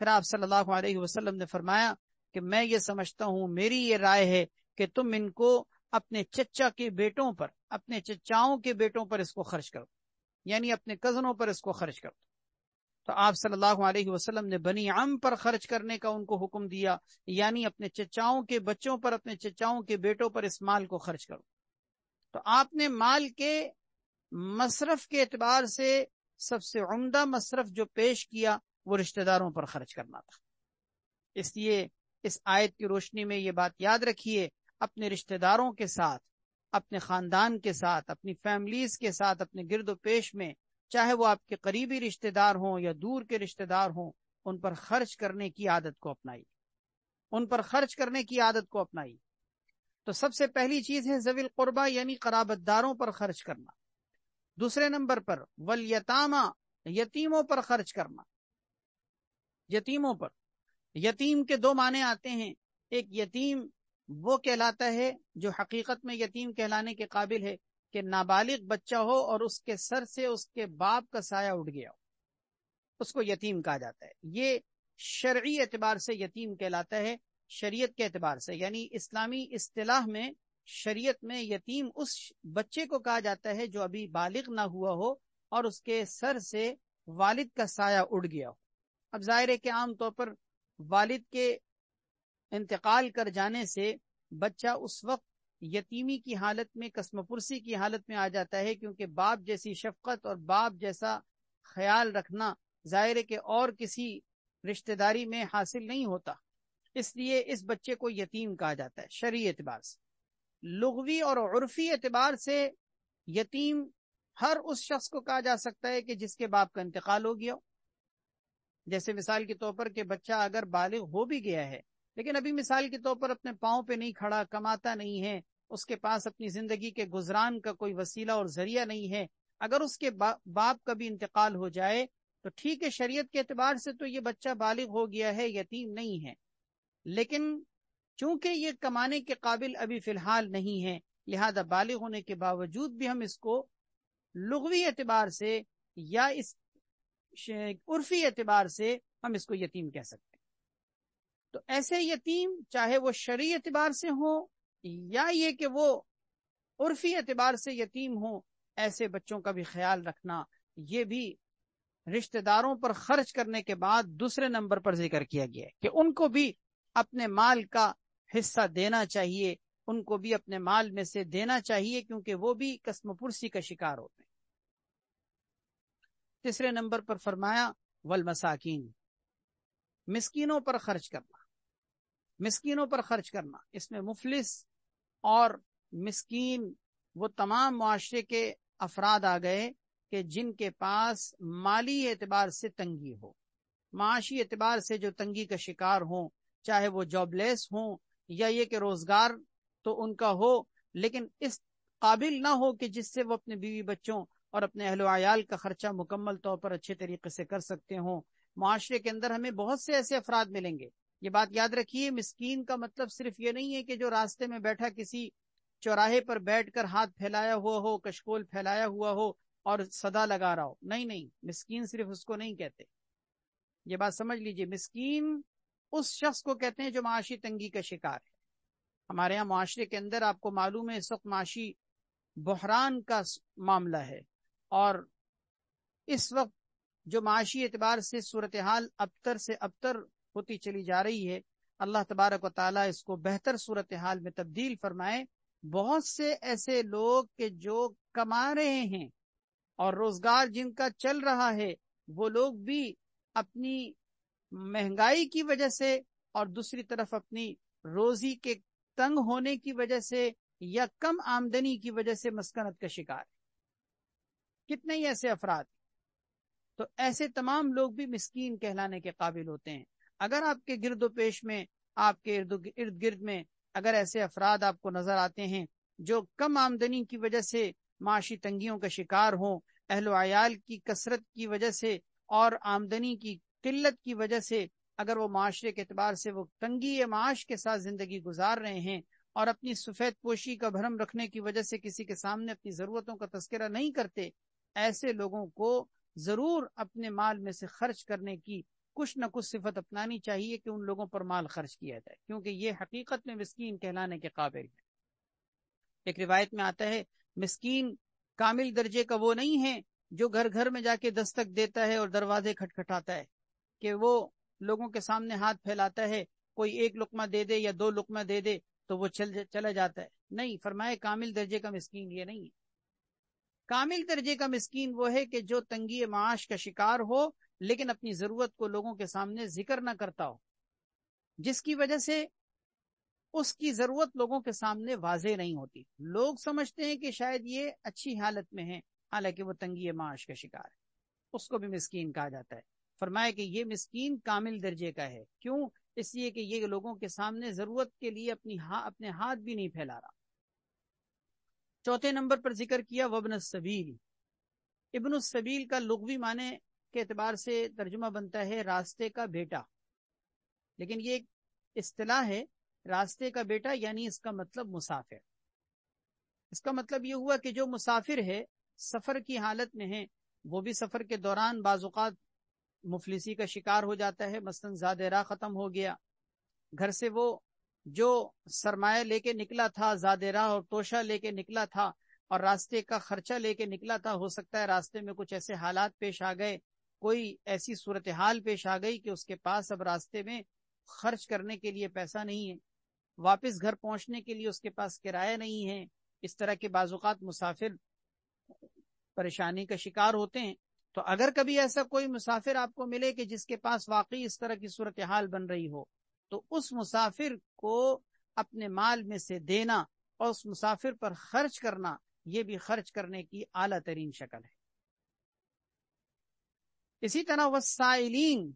پھر آپ صلی اللہ علیہ وسلم نے فرمایا کہ میں یہ سمجھتا ہوں، میری یہ رائے ہے کہ تم ان کو اپنے چچا کے بیٹوں پر، اپنے چچاؤں کے بیٹوں پر اس کو خرچ کرو، یعنی اپنے کزنوں پر اس کو خرچ کرو. تو آپ صلی اللہ علیہ وسلم نے بنی عم پر خرچ کرنے کا ان کو حکم دیا، یعنی اپنے چچاؤں کے بچوں پر، اپنے چچاؤں کے بیٹوں پر اس مال کو خرچ کرو. تو آپ نے مال کے مصرف کے اعتبار سے سب سے عمدہ مصرف جو پیش کیا وہ رشتہ داروں پر خرچ کرنا تھا. اس لیے اس آیت کی روشنی میں یہ بات یاد رکھیے، اپنے رشتہ داروں کے ساتھ، اپنے خاندان کے ساتھ، اپنی فیملیز کے ساتھ، اپنے گرد و پیش میں، چاہے وہ آپ کے قریبی رشتہ دار ہوں یا دور کے رشتہ دار ہوں، ان پر خرچ کرنے کی عادت کو اپنائی، ان پر خرچ کرنے کی عادت کو اپنائی. تو سب سے پہلی چیز ہے ذوی القربہ یعنی قرابت داروں پر خرچ کرنا. دوسرے نمبر پر والیتامى، یتیموں پر خرچ کرنا. یتیموں پر، یتیم کے دو معنی آتے ہیں. ایک یتیم وہ کہلاتا ہے جو حقیقت میں یتیم کہلانے کے قابل ہے کہ نابالغ بچہ ہو اور اس کے سر سے اس کے باپ کا سایہ اٹھ گیا ہو، اس کو یتیم کہا جاتا ہے. یہ شرعی اعتبار سے یتیم کہلاتا ہے، شریعت کے اعتبار سے، یعنی اسلامی اصطلاح میں، شریعت میں یتیم اس بچے کو کہا جاتا ہے جو ابھی بالغ نہ ہوا ہو اور اس کے سر سے والد کا سایہ اڑ گیا ہو. اب ظاہر ہے کہ عام طور پر والد کے انتقال کر جانے سے بچہ اس وقت یتیمی کی حالت میں، قسم پرسی کی حالت میں آ جاتا ہے، کیونکہ باپ جیسی شفقت اور باپ جیسا خیال رکھنا ظاہر ہے کہ اور کسی رشتہ داری میں حاصل نہیں ہوتا. اس لیے اس بچے کو یتیم کہا جاتا ہے شرعی اعتبار سے. لغوی اور عرفی اعتبار سے یتیم ہر اس شخص کو کہا جا سکتا ہے کہ جس کے باپ کا انتقال ہو گیا ہو. جیسے مثال کے طور پر کہ بچہ اگر بالغ ہو بھی گیا ہے لیکن ابھی مثال کے طور پر اپنے پاؤں پہ نہیں کھڑا، کماتا نہیں ہے، اس کے پاس اپنی زندگی کے گزران کا کوئی وسیلہ اور ذریعہ نہیں ہے، اگر اس کے باپ کا بھی انتقال ہو جائے تو ٹھیک ہے، شریعت کے اعتبار سے تو یہ بچہ بالغ ہو گیا ہے، یتیم نہیں ہے. لیکن چونکہ یہ کمانے کے قابل ابھی فی الحال نہیں ہے، لہذا بالغ ہونے کے باوجود بھی ہم اس کو لغوی اعتبار سے یا اس عرفی اعتبار سے ہم اس کو یتیم کہہ سکتے ہیں. تو ایسے یتیم چاہے وہ شرعی اعتبار سے ہوں یا یہ کہ وہ عرفی اعتبار سے یتیم ہوں، ایسے بچوں کا بھی خیال رکھنا، یہ بھی رشتہ داروں پر خرچ کرنے کے بعد دوسرے نمبر پر ذکر کیا گیا ہے کہ ان کو بھی اپنے مال کا حصہ دینا چاہیے، ان کو بھی اپنے مال میں سے دینا چاہیے، کیونکہ وہ بھی قسم پرسی کا شکار ہوتے ہیں. تیسرے نمبر پر فرمایا والمساکین، مسکینوں پر خرچ کرنا. مسکینوں پر خرچ کرنا، اس میں مفلس اور مسکین وہ تمام معاشرے کے افراد آ گئے کہ جن کے پاس مالی اعتبار سے تنگی ہو، معاشی اعتبار سے جو تنگی کا شکار ہوں، چاہے وہ جاب لیس ہوں یا یہ کہ روزگار تو ان کا ہو لیکن اس قابل نہ ہو کہ جس سے وہ اپنے بیوی بچوں اور اپنے اہل و عیال کا خرچہ مکمل طور پر اچھے طریقے سے کر سکتے ہوں. معاشرے کے اندر ہمیں بہت سے ایسے افراد ملیں گے. یہ بات یاد رکھیے، مسکین کا مطلب صرف یہ نہیں ہے کہ جو راستے میں بیٹھا کسی چوراہے پر بیٹھ کر ہاتھ پھیلایا ہوا ہو، کشکول پھیلایا ہوا ہو اور صدا لگا رہا ہو. نہیں، مسکین صرف اس کو نہیں کہتے. یہ بات سمجھ لیجئے، مسکین اس شخص کو کہتے ہیں جو معاشی تنگی کا شکار ہے. ہمارے ہاں معاشرے کے اندر آپ کو معلوم ہے اس وقت معاشی بحران کا معاملہ ہے، اور اس وقت جو معاشی اعتبار سے صورتحال ابتر سے ابتر ہوتی چلی جا رہی ہے. اللہ تبارک و تعالیٰ اس کو بہتر صورتحال میں تبدیل فرمائے۔ بہت سے ایسے لوگ کہ جو کما رہے ہیں اور روزگار جن کا چل رہا ہے، وہ لوگ بھی اپنی مہنگائی کی وجہ سے اور دوسری طرف اپنی روزی کے تنگ ہونے کی وجہ سے یا کم آمدنی کی وجہ سے مسکنت کا شکار ہے۔ کتنے ہی ایسے افراد، تو ایسے تمام لوگ بھی مسکین کہلانے کے قابل ہوتے ہیں۔ اگر آپ کے گرد و پیش میں، آپ کے ارد گرد میں اگر ایسے افراد آپ کو نظر آتے ہیں جو کم آمدنی کی وجہ سے معاشی تنگیوں کا شکار ہوں، اہل و عیال کی کثرت کی وجہ سے اور آمدنی کی قلت کی وجہ سے اگر وہ معاشرے کے اعتبار سے وہ تنگی معاش کے ساتھ زندگی گزار رہے ہیں اور اپنی سفید پوشی کا بھرم رکھنے کی وجہ سے کسی کے سامنے اپنی ضرورتوں کا تذکرہ نہیں کرتے، ایسے لوگوں کو ضرور اپنے مال میں سے خرچ کرنے کی کچھ نہ کچھ صفت اپنانی چاہیے کہ ان لوگوں پر مال خرچ کیا جائے، کیونکہ یہ حقیقت میں مسکین کہلانے کے قابل ہے۔ ایک روایت میں آتا ہے مسکین کامل درجے کا وہ نہیں ہے جو گھر گھر میں جا کے دستک دیتا ہے اور دروازے کھٹکھٹاتا ہے، کہ وہ لوگوں کے سامنے ہاتھ پھیلاتا ہے، کوئی ایک لقمہ دے دے یا دو لقمہ دے دے تو وہ چلا جاتا ہے۔ نہیں، فرمائے کامل درجے کا مسکین یہ نہیں ہے۔ کامل درجے کا مسکین وہ ہے کہ جو تنگی معاش کا شکار ہو لیکن اپنی ضرورت کو لوگوں کے سامنے ذکر نہ کرتا ہو، جس کی وجہ سے اس کی ضرورت لوگوں کے سامنے واضح نہیں ہوتی۔ لوگ سمجھتے ہیں کہ شاید یہ اچھی حالت میں ہے، حالانکہ وہ تنگی معاش کا شکار ہے، اس کو بھی مسکین کہا جاتا ہے۔ فرمایا کہ یہ مسکین کامل درجے کا ہے، کیوں؟ اس لیے کہ یہ لوگوں کے سامنے ضرورت کے لیے اپنے ہاتھ بھی نہیں پھیلا رہا۔ چوتھے نمبر پر ذکر کیا وابن السبیل۔ ابن السبیل کا لغوی معنی کے اعتبار سے ترجمہ بنتا ہے راستے کا بیٹا، لیکن یہ ایک اصطلاح ہے، راستے کا بیٹا یعنی اس کا مطلب مسافر۔ اس کا مطلب یہ ہوا کہ جو مسافر ہے، سفر کی حالت میں ہے، وہ بھی سفر کے دوران بعض اوقات مفلسی کا شکار ہو جاتا ہے، مثلا زاد راہ ختم ہو گیا، گھر سے وہ جو سرمایہ لے کے نکلا تھا، زاد راہ اور توشہ لے کے نکلا تھا اور راستے کا خرچہ لے کے نکلا تھا، ہو سکتا ہے راستے میں کچھ ایسے حالات پیش آ گئے، کوئی ایسی صورتحال پیش آ گئی کہ اس کے پاس اب راستے میں خرچ کرنے کے لیے پیسہ نہیں ہے، واپس گھر پہنچنے کے لیے اس کے پاس کرایہ نہیں ہے۔ اس طرح کے بعض اوقات مسافر پریشانی کا شکار ہوتے ہیں۔ تو اگر کبھی ایسا کوئی مسافر آپ کو ملے کہ جس کے پاس واقعی اس طرح کی صورتحال بن رہی ہو، تو اس مسافر کو اپنے مال میں سے دینا اور اس مسافر پر خرچ کرنا، یہ بھی خرچ کرنے کی اعلیٰ ترین شکل ہے۔ اسی طرح والسائلین،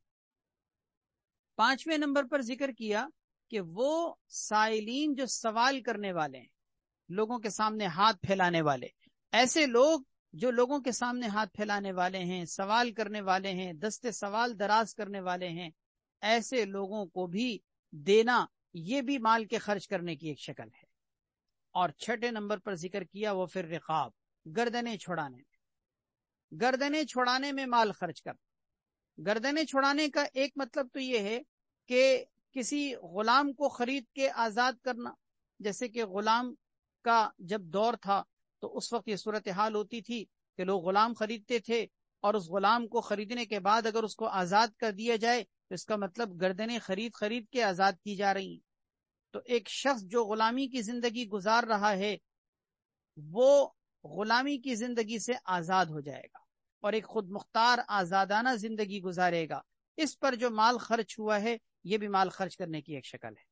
پانچویں نمبر پر ذکر کیا کہ وہ سائلین جو سوال کرنے والے ہیں، لوگوں کے سامنے ہاتھ پھیلانے والے، ایسے لوگ جو لوگوں کے سامنے ہاتھ پھیلانے والے ہیں، سوال کرنے والے ہیں، دستے سوال دراز کرنے والے ہیں، ایسے لوگوں کو بھی دینا، یہ بھی مال کے خرچ کرنے کی ایک شکل ہے۔ اور چھٹے نمبر پر ذکر کیا وہ پھر رقاب، گردنیں چھڑانے میں، گردنیں چھڑانے میں مال خرچ کرنا۔ گردنیں چھڑانے کا ایک مطلب تو یہ ہے کہ کسی غلام کو خرید کے آزاد کرنا، جیسے کہ غلام کا جب دور تھا تو اس وقت یہ صورتحال ہوتی تھی کہ لوگ غلام خریدتے تھے، اور اس غلام کو خریدنے کے بعد اگر اس کو آزاد کر دیا جائے تو اس کا مطلب گردنیں خرید کے آزاد کی جا رہی ہیں۔ تو ایک شخص جو غلامی کی زندگی گزار رہا ہے وہ غلامی کی زندگی سے آزاد ہو جائے گا اور ایک خود مختار آزادانہ زندگی گزارے گا۔ اس پر جو مال خرچ ہوا ہے یہ بھی مال خرچ کرنے کی ایک شکل ہے۔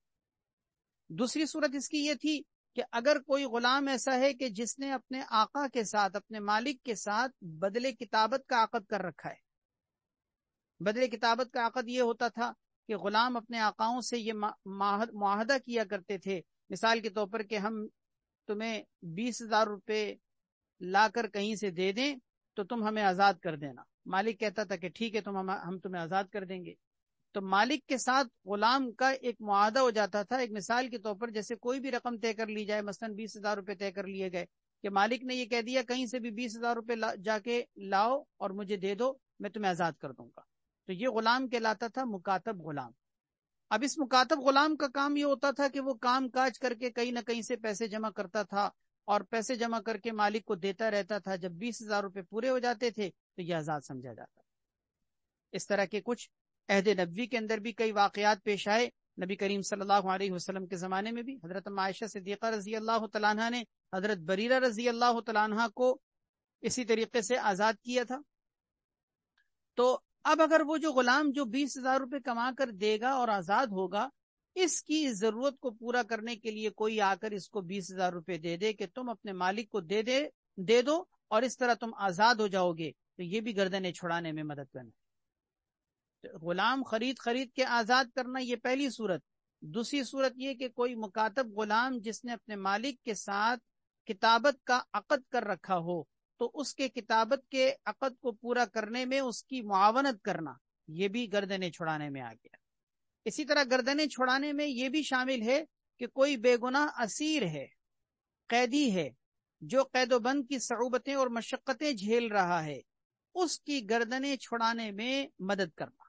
دوسری صورت اس کی یہ تھی کہ اگر کوئی غلام ایسا ہے کہ جس نے اپنے آقا کے ساتھ، اپنے مالک کے ساتھ بدلے کتابت کا عقد کر رکھا ہے۔ بدلے کتابت کا عقد یہ ہوتا تھا کہ غلام اپنے آقاؤں سے یہ معاہدہ کیا کرتے تھے، مثال کے طور پر کہ ہم تمہیں 20,000 روپے لا کر کہیں سے دے دیں تو تم ہمیں آزاد کر دینا۔ مالک کہتا تھا کہ ٹھیک ہے، ہم تمہیں آزاد کر دیں گے۔ تو مالک کے ساتھ غلام کا ایک معاہدہ ہو جاتا تھا، ایک مثال کے طور پر جیسے کوئی بھی رقم طے کر لی جائے، مثلا 20,000 روپے طے کر لیے گئے کہ مالک نے یہ کہہ دیا کہیں سے بھی 20,000 روپے جا کے لاؤ اور مجھے دے دو، میں تمہیں آزاد کر دوں گا۔ تو یہ غلام کہلاتا تھا مکاتب غلام۔ اب اس مکاتب غلام کا کام یہ ہوتا تھا کہ وہ کام کاج کر کے کہیں نہ کہیں سے پیسے جمع کرتا تھا اور پیسے جمع کر کے مالک کو دیتا رہتا تھا۔ جب 20,000 روپے پورے ہو جاتے تھے تو یہ آزاد سمجھا جاتا۔ اس طرح کے کچھ عہد نبوی کے اندر بھی کئی واقعات پیش آئے۔ نبی کریم صلی اللہ علیہ وسلم کے زمانے میں بھی حضرت عائشہ صدیقہ رضی اللہ تعالیٰ عنہ نے حضرت بریرہ رضی اللہ تعالیٰ عنہ کو اسی طریقے سے آزاد کیا تھا. تو اب اگر وہ جو غلام جو 20,000 روپے کما کر دے گا اور آزاد ہوگا، اس کی ضرورت کو پورا کرنے کے لیے کوئی آ کر اس کو 20,000 روپے دے دے کہ تم اپنے مالک کو دے دو اور اس طرح تم آزاد ہو جاؤ گے، تو یہ بھی گردنیں چھڑانے میں مدد کرنا. غلام خرید کے آزاد کرنا، یہ پہلی صورت. دوسری صورت یہ کہ کوئی مکاتب غلام جس نے اپنے مالک کے ساتھ کتابت کا عقد کر رکھا ہو، تو اس کے کتابت کے عقد کو پورا کرنے میں اس کی معاونت کرنا، یہ بھی گردنیں چھڑانے میں آ گیا. اسی طرح گردنیں چھڑانے میں یہ بھی شامل ہے کہ کوئی بے گناہ اسیر ہے، قیدی ہے، جو قید و بند کی صعوبتیں اور مشقتیں جھیل رہا ہے، اس کی گردنیں چھڑانے میں مدد کرنا.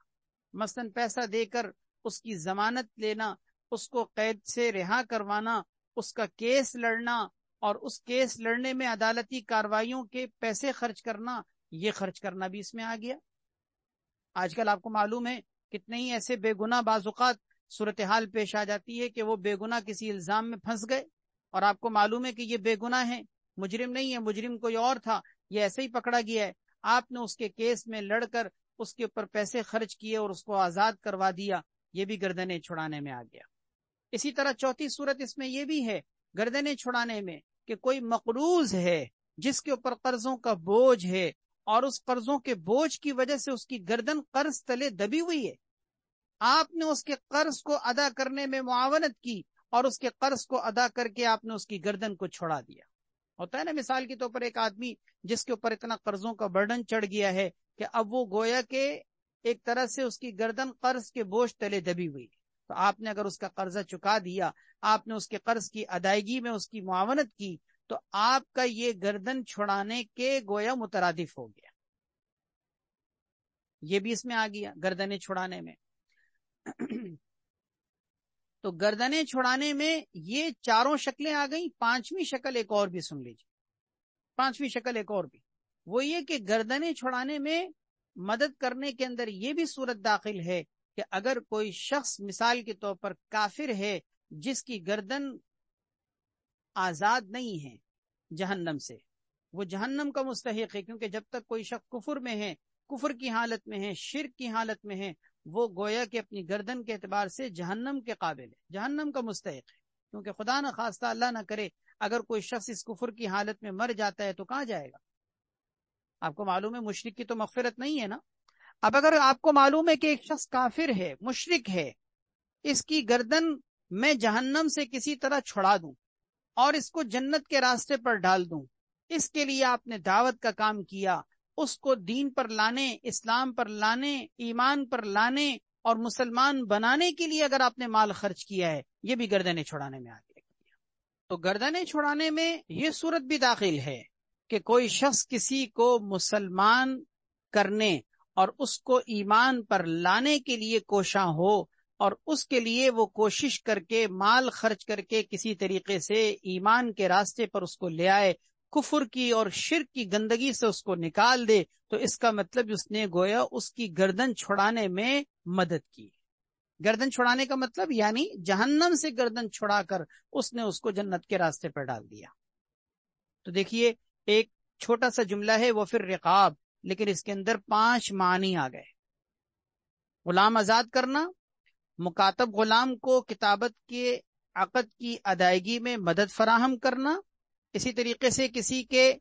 مثلا پیسہ دے کر اس کی ضمانت لینا، اس کو قید سے رہا کروانا، اس کا کیس لڑنا، اور اس کیس لڑنے میں عدالتی کارروائیوں کے پیسے خرچ کرنا، یہ خرچ کرنا بھی اس میں آ گیا. آج کل آپ کو معلوم ہے کتنے ہی ایسے بے گناہ بعض اوقات صورتحال پیش آ جاتی ہے کہ وہ بے گناہ کسی الزام میں پھنس گئے، اور آپ کو معلوم ہے کہ یہ بے گناہ ہے، مجرم نہیں ہے، مجرم کوئی اور تھا، یہ ایسے ہی پکڑا گیا ہے. آپ نے اس کے کیس میں لڑ کر اس کے اوپر پیسے خرچ کیے اور اس کو آزاد کروا دیا، یہ بھی گردنیں چھڑانے میں آ گیا. اسی طرح چوتھی صورت اس میں یہ بھی ہے گردنیں چھڑانے میں کہ کوئی مقروض ہے جس کے اوپر قرضوں کا بوجھ ہے، اور اس قرضوں کے بوجھ کی وجہ سے اس کی گردن قرض تلے دبی ہوئی ہے. آپ نے اس کے قرض کو ادا کرنے میں معاونت کی اور اس کے قرض کو ادا کر کے آپ نے اس کی گردن کو چھڑا دیا. ہوتا ہے نا مثال کے طور پر ایک آدمی جس کے اوپر اتنا قرضوں کا برڈن چڑھ گیا ہے کہ اب وہ گویا کہ ایک طرح سے اس کی گردن قرض کے بوجھ تلے دبی ہوئی، تو آپ نے اگر اس کا قرضہ چکا دیا، آپ نے اس کے قرض کی ادائیگی میں اس کی معاونت کی، تو آپ کا یہ گردن چھڑانے کے گویا مترادف ہو گیا. یہ بھی اس میں آ گیا گردنیں چھڑانے میں. تو گردنیں چھڑانے میں یہ چاروں شکلیں آ گئیں. پانچویں شکل ایک اور بھی سن لیجیے. پانچویں شکل ایک اور بھی وہ یہ کہ گردنیں چھڑانے میں مدد کرنے کے اندر یہ بھی صورت داخل ہے کہ اگر کوئی شخص مثال کے طور پر کافر ہے جس کی گردن آزاد نہیں ہے جہنم سے، وہ جہنم کا مستحق ہے، کیونکہ جب تک کوئی شخص کفر میں ہے، کفر کی حالت میں ہے، شرک کی حالت میں ہے، وہ گویا کہ اپنی گردن کے اعتبار سے جہنم کے قابل ہے، جہنم کا مستحق ہے. کیونکہ خدا نہ خواستہ اللہ نہ کرے اگر کوئی شخص اس کفر کی حالت میں مر جاتا ہے تو کہاں جائے گا؟ آپ کو معلوم ہے مشرک کی تو مغفرت نہیں ہے نا. اب اگر آپ کو معلوم ہے کہ ایک شخص کافر ہے، مشرک ہے، اس کی گردن میں جہنم سے کسی طرح چھڑا دوں اور اس کو جنت کے راستے پر ڈال دوں، اس کے لیے آپ نے دعوت کا کام کیا، اس کو دین پر لانے، اسلام پر لانے، ایمان پر لانے اور مسلمان بنانے کے لیے اگر آپ نے مال خرچ کیا ہے، یہ بھی گردنیں چھڑانے میں آ گیا. تو گردنیں چھڑانے میں یہ صورت بھی داخل ہے کہ کوئی شخص کسی کو مسلمان کرنے اور اس کو ایمان پر لانے کے لیے کوشاں ہو، اور اس کے لیے وہ کوشش کر کے مال خرچ کر کے کسی طریقے سے ایمان کے راستے پر اس کو لے آئے، کفر کی اور شرک کی گندگی سے اس کو نکال دے، تو اس کا مطلب اس نے گویا اس کی گردن چھڑانے میں مدد کی. گردن چھڑانے کا مطلب یعنی جہنم سے گردن چھڑا کر اس نے اس کو جنت کے راستے پر ڈال دیا. تو دیکھیے ایک چھوٹا سا جملہ ہے وہ پھر رقاب، لیکن اس کے اندر 5 معنی آ گئے. غلام آزاد کرنا، مکاتب غلام کو کتابت کے عقد کی ادائیگی میں مدد فراہم کرنا، اسی طریقے سے کسی کے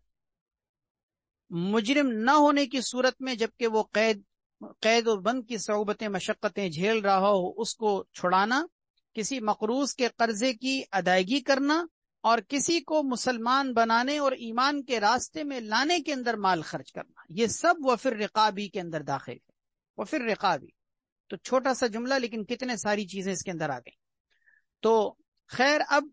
مجرم نہ ہونے کی صورت میں جبکہ وہ قید و بند کی صعوبتیں مشقتیں جھیل رہا ہو اس کو چھڑانا، کسی مقروض کے قرضے کی ادائیگی کرنا، اور کسی کو مسلمان بنانے اور ایمان کے راستے میں لانے کے اندر مال خرچ کرنا، یہ سب وفر رقابی کے اندر داخل ہے. وفر رقابی تو چھوٹا سا جملہ لیکن کتنے ساری چیزیں اس کے اندر آ گئیں. تو خیر اب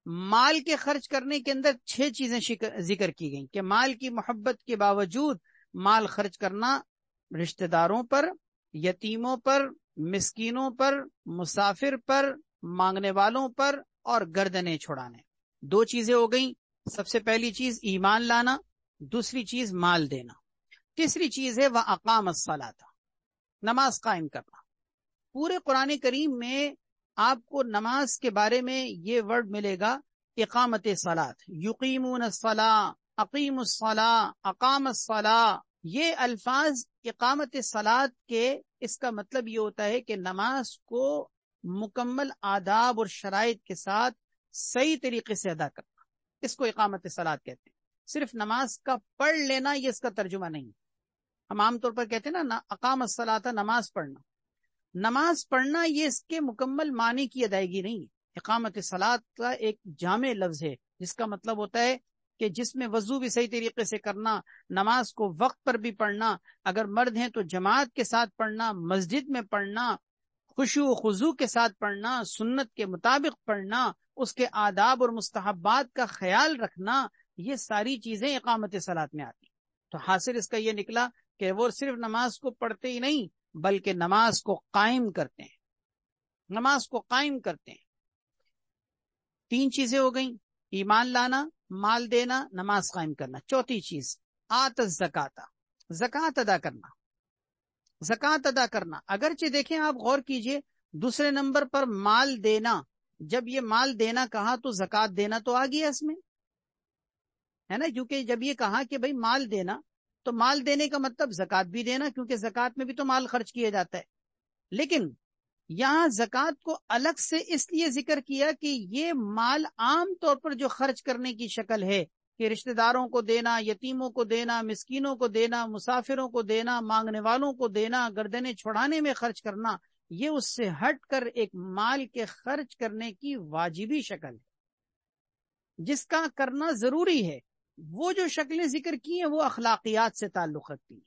مال کے خرچ کرنے کے اندر 6 چیزیں ذکر کی گئیں کہ مال کی محبت کے باوجود مال خرچ کرنا رشتہ داروں پر، یتیموں پر، مسکینوں پر، مسافر پر، مانگنے والوں پر، اور گردنیں چھڑانے. 2 چیزیں ہو گئیں. سب سے پہلی چیز ایمان لانا، دوسری چیز مال دینا، تیسری چیز ہے وَأَقَامَ الصَّلَاةَ، نماز قائم کرنا. پورے قرآن کریم میں آپ کو نماز کے بارے میں یہ ورڈ ملے گا اقامت صلاۃ، یقیمون الصلاۃ، اقیم الصلاۃ، اقام الصلاۃ. یہ الفاظ اقامت صلاۃ کے اس کا مطلب یہ ہوتا ہے کہ نماز کو مکمل آداب اور شرائط کے ساتھ صحیح طریقے سے ادا کرنا، اس کو اقامت صلاۃ کہتے ہیں. صرف نماز کا پڑھ لینا یہ اس کا ترجمہ نہیں. ہم عام طور پر کہتے ہیں نا اقام الصلاۃ، نماز پڑھنا. نماز پڑھنا یہ اس کے مکمل معنی کی ادائیگی نہیں ہے. اقامت صلاۃ کا ایک جامع لفظ ہے جس کا مطلب ہوتا ہے کہ جس میں وضو بھی صحیح طریقے سے کرنا، نماز کو وقت پر بھی پڑھنا، اگر مرد ہیں تو جماعت کے ساتھ پڑھنا، مسجد میں پڑھنا، خشوع و خضوع کے ساتھ پڑھنا، سنت کے مطابق پڑھنا، اس کے آداب اور مستحبات کا خیال رکھنا، یہ ساری چیزیں اقامت صلاۃ میں آتی. تو حاصل اس کا یہ نکلا کہ وہ صرف نماز کو پڑھتے ہی نہیں بلکہ نماز کو قائم کرتے ہیں. نماز کو قائم کرتے ہیں. 3 چیزیں ہو گئیں: ایمان لانا، مال دینا، نماز قائم کرنا. چوتھی چیز آت الزکات، زکوٰۃ ادا کرنا. زکوٰۃ ادا کرنا اگرچہ دیکھیں آپ غور کیجئے دوسرے نمبر پر مال دینا. جب یہ مال دینا کہا تو زکوٰۃ دینا تو آ گیا اس میں، ہے نا؟ کیونکہ جب یہ کہا کہ بھئی مال دینا تو مال دینے کا مطلب زکوٰۃ بھی دینا، کیونکہ زکوٰۃ میں بھی تو مال خرچ کیا جاتا ہے. لیکن یہاں زکوٰۃ کو الگ سے اس لیے ذکر کیا کہ یہ مال عام طور پر جو خرچ کرنے کی شکل ہے کہ رشتہ داروں کو دینا، یتیموں کو دینا، مسکینوں کو دینا، مسافروں کو دینا، مانگنے والوں کو دینا، گردنیں چھڑانے میں خرچ کرنا، یہ اس سے ہٹ کر ایک مال کے خرچ کرنے کی واجبی شکل ہے جس کا کرنا ضروری ہے. وہ جو شکلیں ذکر کی ہیں وہ اخلاقیات سے تعلق رکھتی ہیں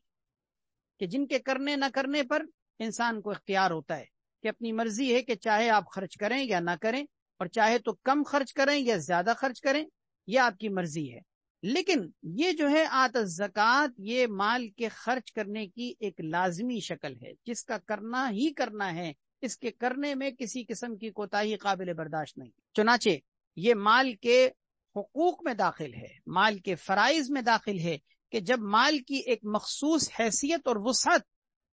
کہ جن کے کرنے نہ کرنے پر انسان کو اختیار ہوتا ہے کہ اپنی مرضی ہے کہ چاہے آپ خرچ کریں یا نہ کریں، اور چاہے تو کم خرچ کریں یا زیادہ خرچ کریں، یہ آپ کی مرضی ہے. لیکن یہ جو ہے آت الزکات، یہ مال کے خرچ کرنے کی ایک لازمی شکل ہے جس کا کرنا ہی کرنا ہے. اس کے کرنے میں کسی قسم کی کوتاہی قابل برداشت نہیں. چنانچہ یہ مال کے حقوق میں داخل ہے، مال کے فرائض میں داخل ہے کہ جب مال کی ایک مخصوص حیثیت اور وسعت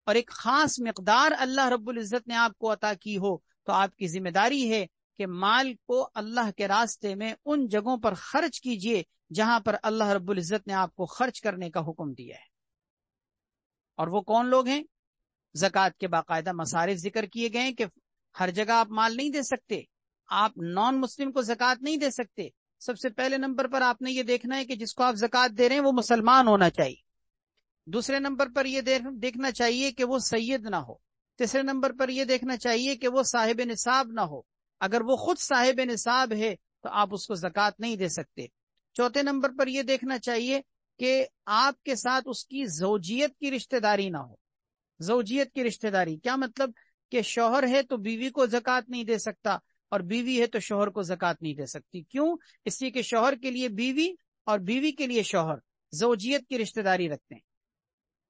اور ایک خاص مقدار اللہ رب العزت نے آپ کو عطا کی ہو تو آپ کی ذمہ داری ہے کہ مال کو اللہ کے راستے میں ان جگہوں پر خرچ کیجئے جہاں پر اللہ رب العزت نے آپ کو خرچ کرنے کا حکم دیا ہے. اور وہ کون لوگ ہیں؟ زکوٰۃ کے باقاعدہ مصارف ذکر کیے گئے ہیں کہ ہر جگہ آپ مال نہیں دے سکتے، آپ نان مسلم کو زکوٰۃ نہیں دے سکتے. سب سے پہلے نمبر پر آپ نے یہ دیکھنا ہے کہ جس کو آپ زکوٰۃ دے رہے ہیں وہ مسلمان ہونا چاہیے. دوسرے نمبر پر یہ دیکھنا چاہیے کہ وہ سید نہ ہو. تیسرے نمبر پر یہ دیکھنا چاہیے کہ وہ صاحب نصاب نہ ہو. اگر وہ خود صاحب نصاب ہے تو آپ اس کو زکوٰۃ نہیں دے سکتے. چوتھے نمبر پر یہ دیکھنا چاہیے کہ آپ کے ساتھ اس کی زوجیت کی رشتہ داری نہ ہو. زوجیت کی رشتہ داری کیا مطلب؟ کہ شوہر ہے تو بیوی کو زکوٰۃ نہیں دے سکتا اور بیوی ہے تو شوہر کو زکوٰۃ نہیں دے سکتی. کیوں؟ اس لیے کہ شوہر کے لیے بیوی اور بیوی کے لیے شوہر زوجیت کی رشتہ داری رکھتے ہیں،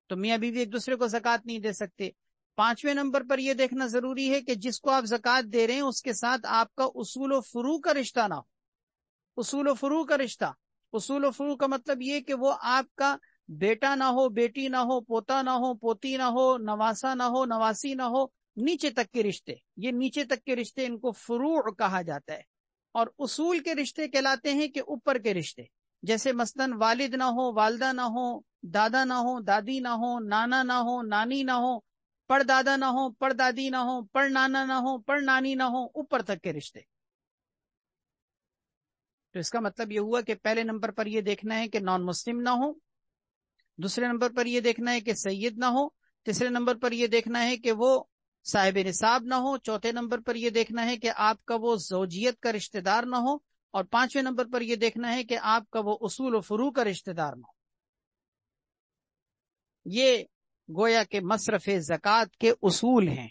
تو میاں بیوی ایک دوسرے کو زکوٰۃ نہیں دے سکتے. پانچویں نمبر پر یہ دیکھنا ضروری ہے کہ جس کو آپ زکوٰۃ دے رہے ہیں اس کے ساتھ آپ کا اصول و فروع کا رشتہ نہ ہو. اصول و فروع کا رشتہ، اصول و فروع کا مطلب یہ کہ وہ آپ کا بیٹا نہ ہو، بیٹی نہ ہو، پوتا نہ ہو، پوتی نہ ہو، نواسا نہ ہو، نواسی نہ ہو، نیچے تک کے رشتے. یہ نیچے تک کے رشتے ان کو فروع کہا جاتا ہے. اور اصول کے رشتے کہلاتے ہیں کہ اوپر کے رشتے، جیسے مثلاً والد نہ ہو، والدہ نہ ہو، دادا نہ ہو، دادی نہ ہو، نانا نہ ہو، نانی نہ ہو، پڑ دادا نہ ہو، پڑ دادی نہ ہو، پڑ نانا نہ ہو، پڑ نانی نہ ہو، اوپر تک کے رشتے. تو اس کا مطلب یہ ہوا کہ پہلے نمبر پر یہ دیکھنا ہے کہ نان مسلم نہ ہو، دوسرے نمبر پر یہ دیکھنا ہے کہ سید نہ ہو، تیسرے نمبر پر یہ دیکھنا ہے کہ وہ صاحب نصاب نہ ہو، چوتھے نمبر پر یہ دیکھنا ہے کہ آپ کا وہ زوجیت کا رشتہ دار نہ ہو، اور پانچویں نمبر پر یہ دیکھنا ہے کہ آپ کا وہ اصول و فروع کا رشتہ دار نہ ہو. یہ گویا کہ مصرف زکوٰۃ کے اصول ہیں.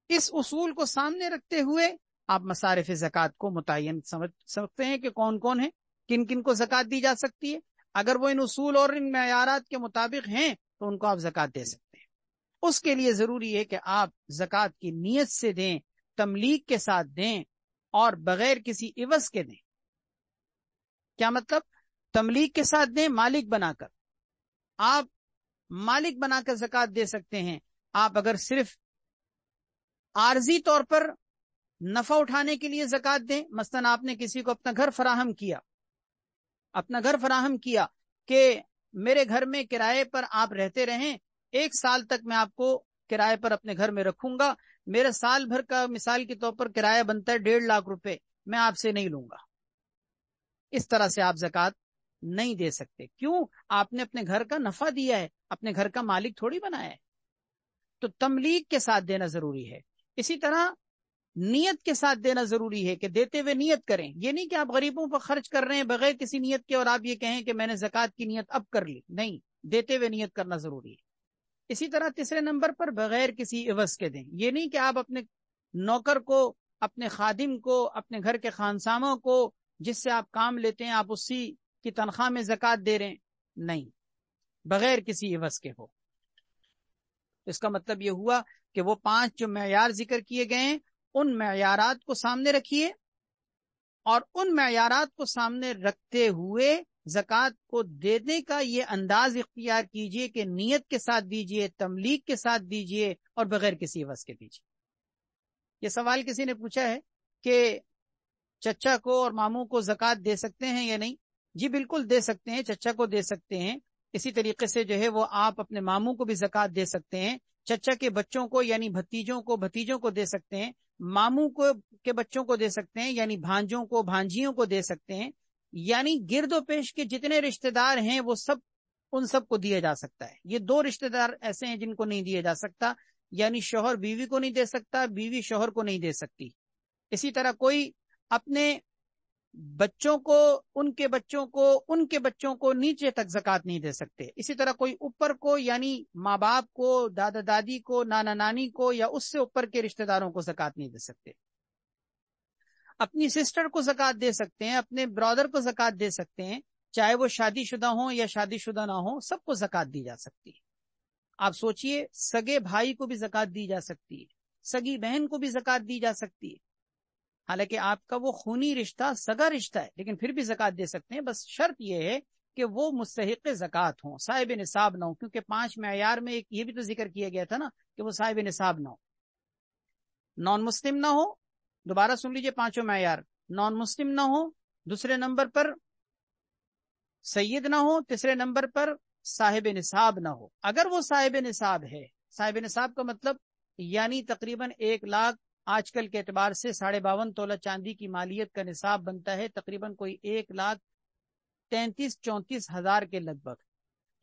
اس اصول کو سامنے رکھتے ہوئے آپ مصارف زکوٰۃ کو متعین سمجھ سکتے ہیں کہ کون کون ہیں، کن کن کو زکوٰۃ دی جا سکتی ہے. اگر وہ ان اصول اور ان معیارات کے مطابق ہیں تو ان کو آپ زکوٰۃ دے سکتے ہیں. اس کے لیے ضروری ہے کہ آپ زکوٰۃ کی نیت سے دیں، تملیغ کے ساتھ دیں اور بغیر کسی عوض کے دیں. کیا مطلب؟ تملیغ کے ساتھ دیں، مالک بنا کر. آپ مالک بنا کر زکوٰۃ دے سکتے ہیں. آپ اگر صرف عارضی طور پر نفع اٹھانے کے لیے زکات دیں. مثلاً آپ نے کسی کو اپنا گھر فراہم کیا کہ میرے گھر میں کرائے پر آپ رہتے رہیں، 1 سال تک میں آپ کو کرائے پر اپنے گھر میں رکھوں گا، میرا سال بھر کا مثال کے طور پر کرایہ بنتا ہے 1.5 لاکھ روپے، میں آپ سے نہیں لوں گا. اس طرح سے آپ زکات نہیں دے سکتے. کیوں؟ آپ نے اپنے گھر کا نفع دیا ہے، اپنے گھر کا مالک تھوڑی بنایا ہے. تو تملیک کے ساتھ دینا ضروری ہے. اسی طرح نیت کے ساتھ دینا ضروری ہے کہ دیتے ہوئے نیت کریں. یہ نہیں کہ آپ غریبوں پر خرچ کر رہے ہیں بغیر کسی نیت کے اور آپ یہ کہیں کہ میں نے زکات کی نیت اب کر لی. نہیں، دیتے ہوئے نیت کرنا ضروری ہے. اسی طرح تیسرے نمبر پر بغیر کسی عوض کے دیں. یہ نہیں کہ آپ اپنے نوکر کو، اپنے خادم کو، اپنے گھر کے خانساموں کو جس سے آپ کام لیتے ہیں آپ اسی کی تنخواہ میں زکات دے رہے ہیں. نہیں، بغیر کسی عوض کے ہو. اس کا مطلب یہ ہوا کہ وہ 5 جو معیار ذکر کیے گئے ہیں ان معیارات کو سامنے رکھیے اور ان معیارات کو سامنے رکھتے ہوئے زکات کو دینے کا یہ انداز اختیار کیجئے کہ نیت کے ساتھ دیجئے، تملیک کے ساتھ دیجئے اور بغیر کسی عوض کے دیجئے. یہ سوال کسی نے پوچھا ہے کہ چچا کو اور ماموں کو زکات دے سکتے ہیں یا نہیں؟ جی بالکل دے سکتے ہیں، چچا کو دے سکتے ہیں. اسی طریقے سے جو ہے وہ آپ اپنے ماموں کو بھی زکات دے سکتے ہیں. چچا کے بچوں کو یعنی بھتیجوں کو دے سکتے ہیں. ماموں کو کے بچوں کو دے سکتے ہیں یعنی بھانجوں کو، بھانجیوں کو دے سکتے ہیں. یعنی گرد و پیش کے جتنے رشتہ دار ہیں وہ سب، ان سب کو دیا جا سکتا ہے. یہ 2 رشتہ دار ایسے ہیں جن کو نہیں دیا جا سکتا، یعنی شوہر بیوی کو نہیں دے سکتا، بیوی شوہر کو نہیں دے سکتی. اسی طرح کوئی اپنے بچوں کو، ان کے بچوں کو نیچے تک زکات نہیں دے سکتے. اسی طرح کوئی اوپر کو یعنی ماں باپ کو، دادا دادی کو، نانا نانی کو یا اس سے اوپر کے رشتہ داروں کو زکات نہیں دے سکتے. اپنی سسٹر کو زکات دے سکتے ہیں، اپنے برادر کو زکات دے سکتے ہیں، چاہے وہ شادی شدہ ہوں یا شادی شدہ نہ ہوں، سب کو زکات دی جا سکتی ہے. آپ سوچئے، سگے بھائی کو بھی زکات دی جا سکتی ہے، سگی بہن کو بھی زکات دی جا سکتی ہے. حالانکہ آپ کا وہ خونی رشتہ سگا رشتہ ہے لیکن پھر بھی زکات دے سکتے ہیں. بس شرط یہ ہے کہ وہ مستحق زکات ہوں، صاحب نصاب نہ ہو. کیونکہ 5 معیار میں ایک یہ بھی تو ذکر کیا گیا تھا نا کہ وہ صاحب نصاب نہ ہو، نان مسلم نہ ہو. دوبارہ سن لیجئے 5 معیار: نان مسلم نہ ہو، دوسرے نمبر پر سید نہ ہو، تیسرے نمبر پر صاحب نصاب نہ ہو. اگر وہ صاحب نصاب ہے، صاحب نصاب کا مطلب یعنی تقریباً 1 لاکھ آج کل کے اعتبار سے 52.5 تولہ چاندی کی مالیت کا نصاب بنتا ہے تقریباً کوئی 1,33,34 ہزار کے لگ بھگ.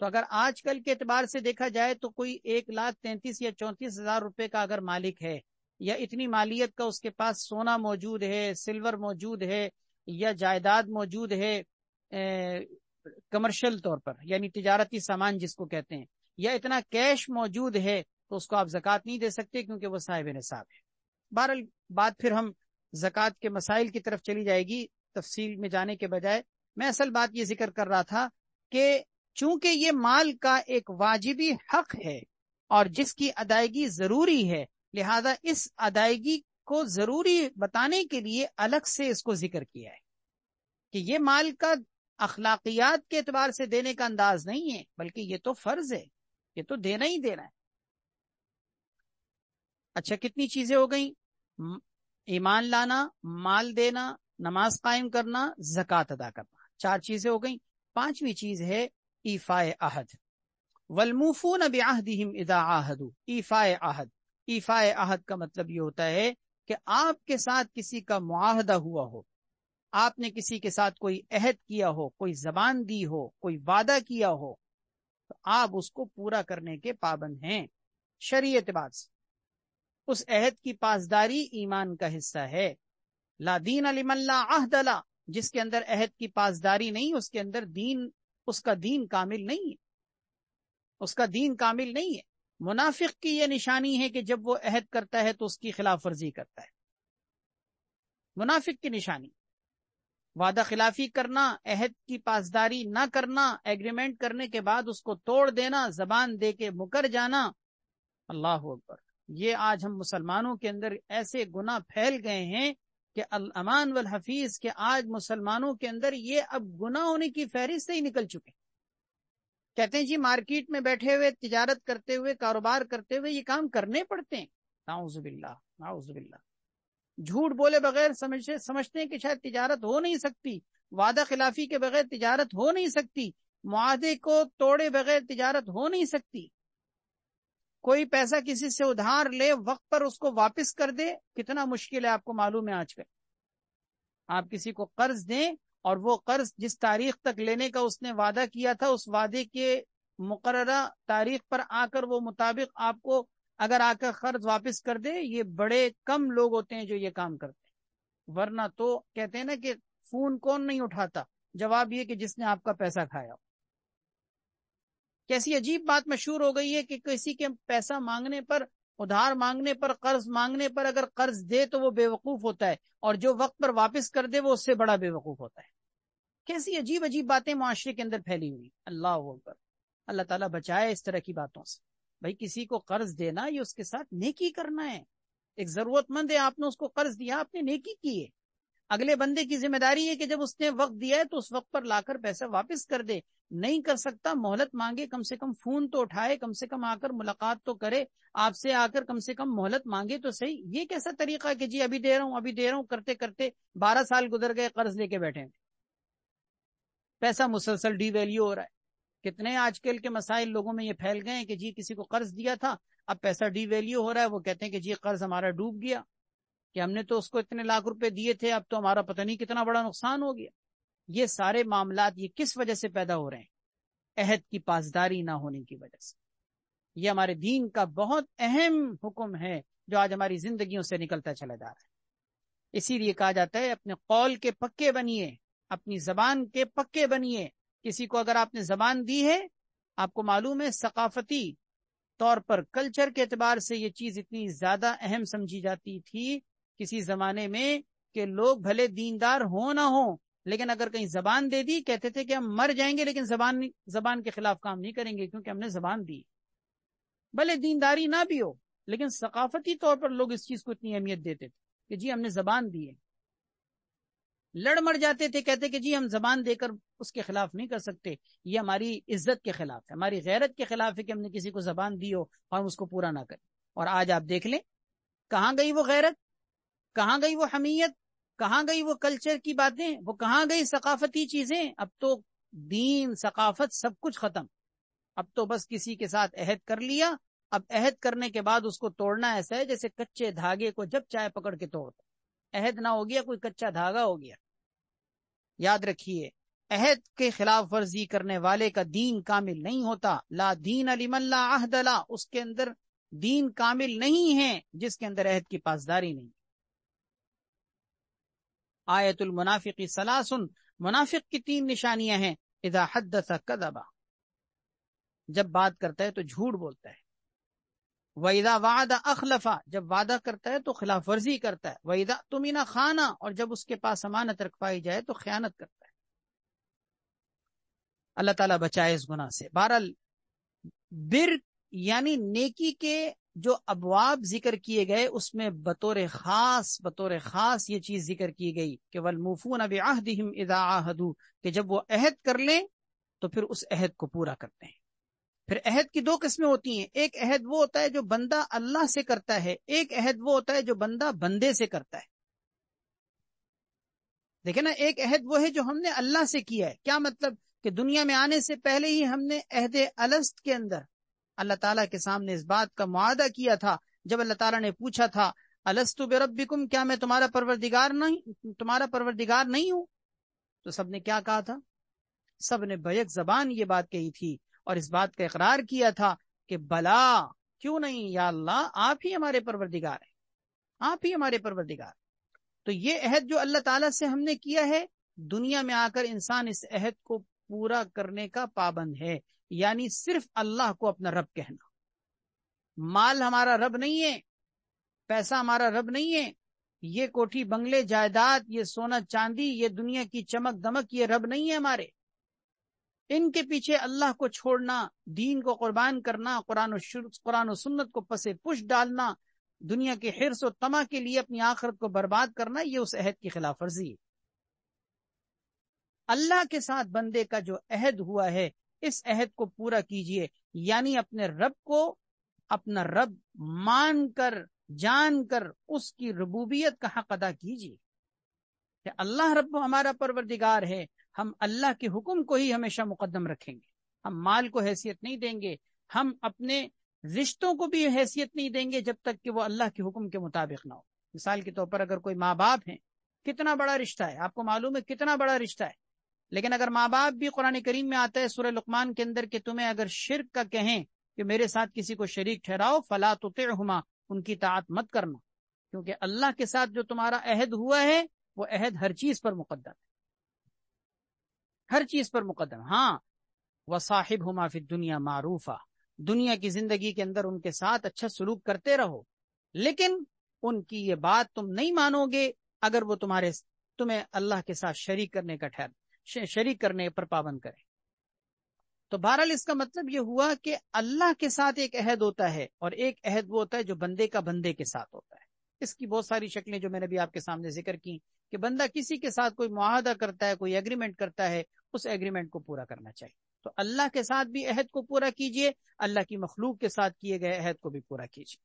تو اگر آج کل کے اعتبار سے دیکھا جائے تو کوئی 1,33,000 یا 34,000 روپے کا اگر مالک ہے یا اتنی مالیت کا اس کے پاس سونا موجود ہے، سلور موجود ہے یا جائیداد موجود ہے کمرشل طور پر یعنی تجارتی سامان جس کو کہتے ہیں، یا اتنا کیش موجود ہے تو اس کو آپ زکات نہیں دے سکتے کیونکہ وہ صاحب نصاب ہے. بہرحال بات پھر ہم زکات کے مسائل کی طرف چلی جائے گی تفصیل میں جانے کے بجائے. میں اصل بات یہ ذکر کر رہا تھا کہ چونکہ یہ مال کا ایک واجبی حق ہے اور جس کی ادائیگی ضروری ہے، لہذا اس ادائیگی کو ضروری بتانے کے لیے الگ سے اس کو ذکر کیا ہے کہ یہ مال کا اخلاقیات کے اعتبار سے دینے کا انداز نہیں ہے بلکہ یہ تو فرض ہے، یہ تو دینا ہی دینا ہے. اچھا، کتنی چیزیں ہو گئیں؟ ایمان لانا، مال دینا، نماز قائم کرنا، زکات ادا کرنا. 4 چیزیں ہو گئیں. 5ویں چیز ہے ایفاء عہد. والموفون بعہدہم اذا عاہدوا. ایفاء عہد، ایفاء عہد کا مطلب یہ ہوتا ہے کہ آپ کے ساتھ کسی کا معاہدہ ہوا ہو، آپ نے کسی کے ساتھ کوئی عہد کیا ہو، کوئی زبان دی ہو، کوئی وعدہ کیا ہو تو آپ اس کو پورا کرنے کے پابند ہیں شرعی اعتبار سے. اس عہد کی پاسداری ایمان کا حصہ ہے. لا دین لمن لا عہد لا، جس کے اندر عہد کی پاسداری نہیں اس کے اندر دین، اس کا دین کامل نہیں ہے، اس کا دین کامل نہیں ہے. منافق کی یہ نشانی ہے کہ جب وہ عہد کرتا ہے تو اس کی خلاف ورزی کرتا ہے. منافق کی نشانی وعدہ خلافی کرنا، عہد کی پاسداری نہ کرنا، ایگریمنٹ کرنے کے بعد اس کو توڑ دینا، زبان دے کے مکر جانا. اللہ اکبر. یہ آج ہم مسلمانوں کے اندر ایسے گناہ پھیل گئے ہیں کہ الامان والحفیظ کہ آج مسلمانوں کے اندر یہ اب گناہ ہونے کی فہرست ہی نکل چکے. کہتے ہیں جی مارکیٹ میں بیٹھے ہوئے، تجارت کرتے ہوئے، کاروبار کرتے ہوئے یہ کام کرنے پڑتے ہیں. نعوذ باللہ، نعوذ باللہ. جھوٹ بولے بغیر سمجھتے ہیں کہ شاید تجارت ہو نہیں سکتی، وعدہ خلافی کے بغیر تجارت ہو نہیں سکتی، معاہدے کو توڑے بغیر تجارت ہو نہیں سکتی. کوئی پیسہ کسی سے ادھار لے، وقت پر اس کو واپس کر دے، کتنا مشکل ہے آپ کو معلوم ہے. آج کل آپ کسی کو قرض دیں اور وہ قرض جس تاریخ تک لینے کا اس نے وعدہ کیا تھا، اس وعدے کے مقررہ تاریخ پر آ کر وہ مطابق آپ کو اگر آ کر قرض واپس کر دے، یہ بڑے کم لوگ ہوتے ہیں جو یہ کام کرتے ہیں. ورنہ تو کہتے ہیں نا کہ فون کون نہیں اٹھاتا، جواب یہ کہ جس نے آپ کا پیسہ کھایا. کیسی عجیب بات مشہور ہو گئی ہے کہ کسی کے پیسہ مانگنے پر، ادھار مانگنے پر، قرض مانگنے پر اگر قرض دے تو وہ بے وقوف ہوتا ہے، اور جو وقت پر واپس کر دے وہ اس سے بڑا بے وقوف ہوتا ہے. کیسی عجیب عجیب باتیں معاشرے کے اندر پھیلی ہوئی. اللہ اکبر. اللہ تعالیٰ بچائے اس طرح کی باتوں سے. بھائی کسی کو قرض دینا یہ اس کے ساتھ نیکی کرنا ہے. ایک ضرورت مند ہے، آپ نے اس کو قرض دیا، آپ نے نیکی کی ہے. اگلے بندے کی ذمہ داری ہے کہ جب اس نے وقت دیا ہے تو اس وقت پر لا کر پیسہ واپس کر دے. نہیں کر سکتا، مہلت مانگے، کم سے کم فون تو اٹھائے، کم سے کم آ کر ملاقات تو کرے، آپ سے آ کر کم سے کم مہلت مانگے تو صحیح. یہ کیسا طریقہ ہے کہ جی ابھی دے رہا ہوں ابھی دے رہا ہوں، کرتے کرتے 12 سال گزر گئے، قرض لے کے بیٹھے ہیں، پیسہ مسلسل ڈی ویلیو ہو رہا ہے. کتنے آج کل کے مسائل لوگوں میں یہ پھیل گئے ہیں کہ جی کسی کو قرض دیا تھا، اب پیسہ ڈی ویلیو ہو رہا ہے، وہ کہتے ہیں کہ جی قرض ہمارا ڈوب گیا، کہ ہم نے تو اس کو اتنے لاکھ روپے دیے تھے، اب تو ہمارا پتہ نہیں کتنا بڑا نقصان ہو گیا. یہ سارے معاملات یہ کس وجہ سے پیدا ہو رہے ہیں؟ عہد کی پاسداری نہ ہونے کی وجہ سے. یہ ہمارے دین کا بہت اہم حکم ہے جو آج ہماری زندگیوں سے نکلتا چلا جا رہا ہے. اسی لیے کہا جاتا ہے اپنے قول کے پکے بنیے، اپنی زبان کے پکے بنیے. کسی کو اگر آپ نے زبان دی ہے، آپ کو معلوم ہے ثقافتی طور پر، کلچر کے اعتبار سے یہ چیز اتنی زیادہ اہم سمجھی جاتی تھی کسی زمانے میں کہ لوگ بھلے دیندار ہوں نہ ہوں، لیکن اگر کہیں زبان دے دی کہتے تھے کہ ہم مر جائیں گے لیکن زبان کے خلاف کام نہیں کریں گے، کیونکہ ہم نے زبان دی. بھلے دینداری نہ بھی ہو، لیکن ثقافتی طور پر لوگ اس چیز کو اتنی اہمیت دیتے تھے کہ جی ہم نے زبان دی ہے. لڑ مر جاتے تھے، کہتے کہ جی ہم زبان دے کر اس کے خلاف نہیں کر سکتے، یہ ہماری عزت کے خلاف ہے، ہماری غیرت کے خلاف ہے کہ ہم نے کسی کو زبان دی ہو اور ہم اس کو پورا نہ کریں. اور آج آپ دیکھ لیں کہاں گئی وہ غیرت، کہاں گئی وہ حمیت، کہاں گئی وہ کلچر کی باتیں، وہ کہاں گئی ثقافتی چیزیں. اب تو دین، ثقافت، سب کچھ ختم. اب تو بس کسی کے ساتھ عہد کر لیا، اب عہد کرنے کے بعد اس کو توڑنا ایسا ہے جیسے کچے دھاگے کو جب چائے پکڑ کے توڑتا. عہد نہ ہو گیا، کوئی کچا دھاگا ہو گیا. یاد رکھیے عہد کے خلاف ورزی کرنے والے کا دین کامل نہیں ہوتا. لا دین لمن لا عہد لا، اس کے اندر دین کامل نہیں ہے جس کے اندر عہد کی پاسداری نہیں. آیت المنافق ثلاث، منافق کی 3 نشانیاں ہیں. اذا حدث کذب، جب بات کرتا ہے تو جھوٹ بولتا ہے. وَإِذَا وَعَدَ أَخْلَفَ، جب وعدہ کرتا ہے تو خلاف ورزی کرتا ہے. وَإِذَا اؤْتُمِنَ خَانَ، اور جب اس کے پاس امانت رکھوائی جائے تو خیانت کرتا ہے. اللہ تعالیٰ بچائے اس گناہ سے. بہرحال بر یعنی نیکی کے جو ابواب ذکر کیے گئے اس میں بطور خاص یہ چیز ذکر کی گئی کہ وَالْمُوفُونَ بِعَهْدِهِمْ إِذَا عَاهَدُوا، کہ جب وہ عہد کر لیں تو پھر اس عہد کو پورا کرتے ہیں. پھر عہد کی 2 قسمیں ہوتی ہیں. ایک عہد وہ ہوتا ہے جو بندہ اللہ سے کرتا ہے، ایک عہد وہ ہوتا ہے جو بندہ بندے سے کرتا ہے. دیکھیں نا، ایک عہد وہ ہے جو ہم نے اللہ سے کیا ہے. کیا مطلب؟ کہ دنیا میں آنے سے پہلے ہی ہم نے عہد الست کے اندر اللہ تعالیٰ کے سامنے اس بات کا معاہدہ کیا تھا. جب اللہ تعالیٰ نے پوچھا تھا الست بربکم، کیا میں تمہارا پروردگار نہیں ہوں، تو سب نے کیا کہا تھا؟ سب نے بیک زبان یہ بات کہی تھی اور اس بات کا اقرار کیا تھا کہ بلا، کیوں نہیں یا اللہ، آپ ہی ہمارے پروردگار ہیں، آپ ہی ہمارے پروردگار. تو یہ عہد جو اللہ تعالیٰ سے ہم نے کیا ہے، دنیا میں آ کر انسان اس عہد کو پورا کرنے کا پابند ہے. یعنی صرف اللہ کو اپنا رب کہنا. مال ہمارا رب نہیں ہے، پیسہ ہمارا رب نہیں ہے، یہ کوٹھی بنگلے جائیداد، یہ سونا چاندی، یہ دنیا کی چمک دمک، یہ رب نہیں ہے ہمارے. ان کے پیچھے اللہ کو چھوڑنا، دین کو قربان کرنا، قرآن و سنت کو پس پش ڈالنا، دنیا کے حرص و طمع کے لیے اپنی آخرت کو برباد کرنا، یہ اس عہد کی خلاف ورزی ہے. اللہ کے ساتھ بندے کا جو عہد ہوا ہے، اس عہد کو پورا کیجئے. یعنی اپنے رب کو اپنا رب مان کر جان کر اس کی ربوبیت کا حق ادا کیجیے کہ اللہ رب ہمارا پروردگار ہے، ہم اللہ کے حکم کو ہی ہمیشہ مقدم رکھیں گے، ہم مال کو حیثیت نہیں دیں گے، ہم اپنے رشتوں کو بھی حیثیت نہیں دیں گے جب تک کہ وہ اللہ کے حکم کے مطابق نہ ہو۔ مثال کے طور پر اگر کوئی ماں باپ ہیں، کتنا بڑا رشتہ ہے، آپ کو معلوم ہے کتنا بڑا رشتہ ہے، لیکن اگر ماں باپ بھی، قرآن کریم میں آتا ہے سورہ لقمان کے اندر کہ تمہیں اگر شرک کا کہیں کہ میرے ساتھ کسی کو شریک ٹھہراؤ، فلا تطعہما، ان کی اطاعت مت کرنا، کیونکہ اللہ کے ساتھ جو تمہارا عہد ہوا ہے وہ عہد ہر چیز پر مقدم ہے، ہر چیز پر مقدم۔ ہاں، وصاحبہما فی الدنیا معروفا، دنیا کی زندگی کے اندر ان کے ساتھ اچھا سلوک کرتے رہو، لیکن ان کی یہ بات تم نہیں مانو گے اگر وہ تمہیں اللہ کے ساتھ شریک کرنے پر پابند کرے۔ تو بہرحال اس کا مطلب یہ ہوا کہ اللہ کے ساتھ ایک عہد ہوتا ہے، اور ایک عہد وہ ہوتا ہے جو بندے کا بندے کے ساتھ ہوتا ہے۔ اس کی بہت ساری شکلیں جو میں نے بھی آپ کے سامنے ذکر کی کہ بندہ کسی کے ساتھ کوئی معاہدہ کرتا ہے، کوئی ایگریمنٹ کرتا ہے، اس ایگریمنٹ کو پورا کرنا چاہیے۔ تو اللہ کے ساتھ بھی عہد کو پورا کیجئے، اللہ کی مخلوق کے ساتھ کیے گئے عہد کو بھی پورا کیجئے۔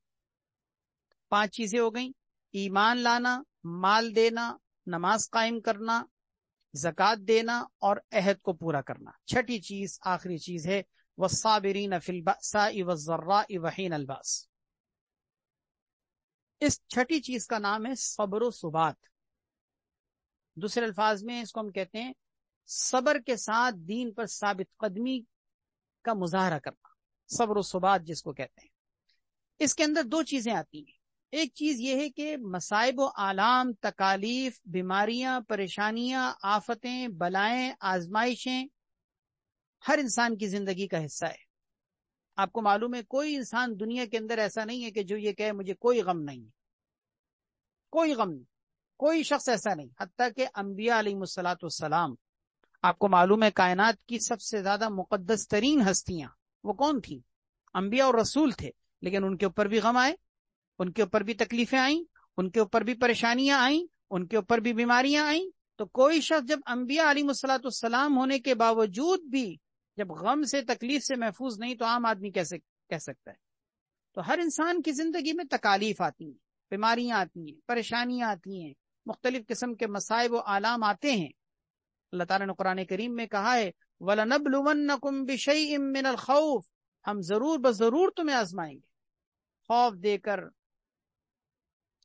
5 چیزیں ہو گئیں: ایمان لانا، مال دینا، نماز قائم کرنا، زکوٰۃ دینا، اور عہد کو پورا کرنا۔ 6ٹھی چیز، آخری چیز ہے والصابرین فی البأساء والضراء وحین الباس۔ اس 6ٹھی چیز کا نام ہے صبر و ثبات۔ دوسرے الفاظ میں اس کو ہم کہتے ہیں صبر کے ساتھ دین پر ثابت قدمی کا مظاہرہ کرنا، صبر و ثبات جس کو کہتے ہیں۔ اس کے اندر 2 چیزیں آتی ہیں۔ ایک چیز یہ ہے کہ مصائب و آلام، تکالیف، بیماریاں، پریشانیاں، آفتیں، بلائیں، آزمائشیں ہر انسان کی زندگی کا حصہ ہے۔ آپ کو معلوم ہے کوئی انسان دنیا کے اندر ایسا نہیں ہے کہ جو یہ کہے مجھے کوئی غم نہیں ہے، کوئی غم نہیں، کوئی شخص ایسا نہیں، حتیٰ کہ انبیاء علیہ الصلوۃ والسلام، آپ کو معلوم ہے کائنات کی سب سے زیادہ مقدس ترین ہستیاں وہ کون تھیں؟ انبیاء اور رسول تھے، لیکن ان کے اوپر بھی غم آئے، ان کے اوپر بھی تکلیفیں آئیں، ان کے اوپر بھی پریشانیاں آئیں، ان کے اوپر بھی بیماریاں آئیں۔ تو کوئی شخص جب انبیاء علیہ الصلوۃ والسلام ہونے کے باوجود بھی جب غم سے، تکلیف سے محفوظ نہیں، تو عام آدمی کیسے کہہ سکتا ہے؟ تو ہر انسان کی زندگی میں تکالیف آتی ہیں، بیماریاں آتی ہیں، پریشانیاں آتی ہیں، مختلف قسم کے مصائب و آلام آتے ہیں۔ اللہ تعالیٰ نے قرآن کریم میں کہا ہے وَلَنَبْلُوَنَّكُمْ بِشَيْءٍ مِّنَ الْخَوْفِ، ہم ضرور بضرور تمہیں آزمائیں گے، خوف دے کر،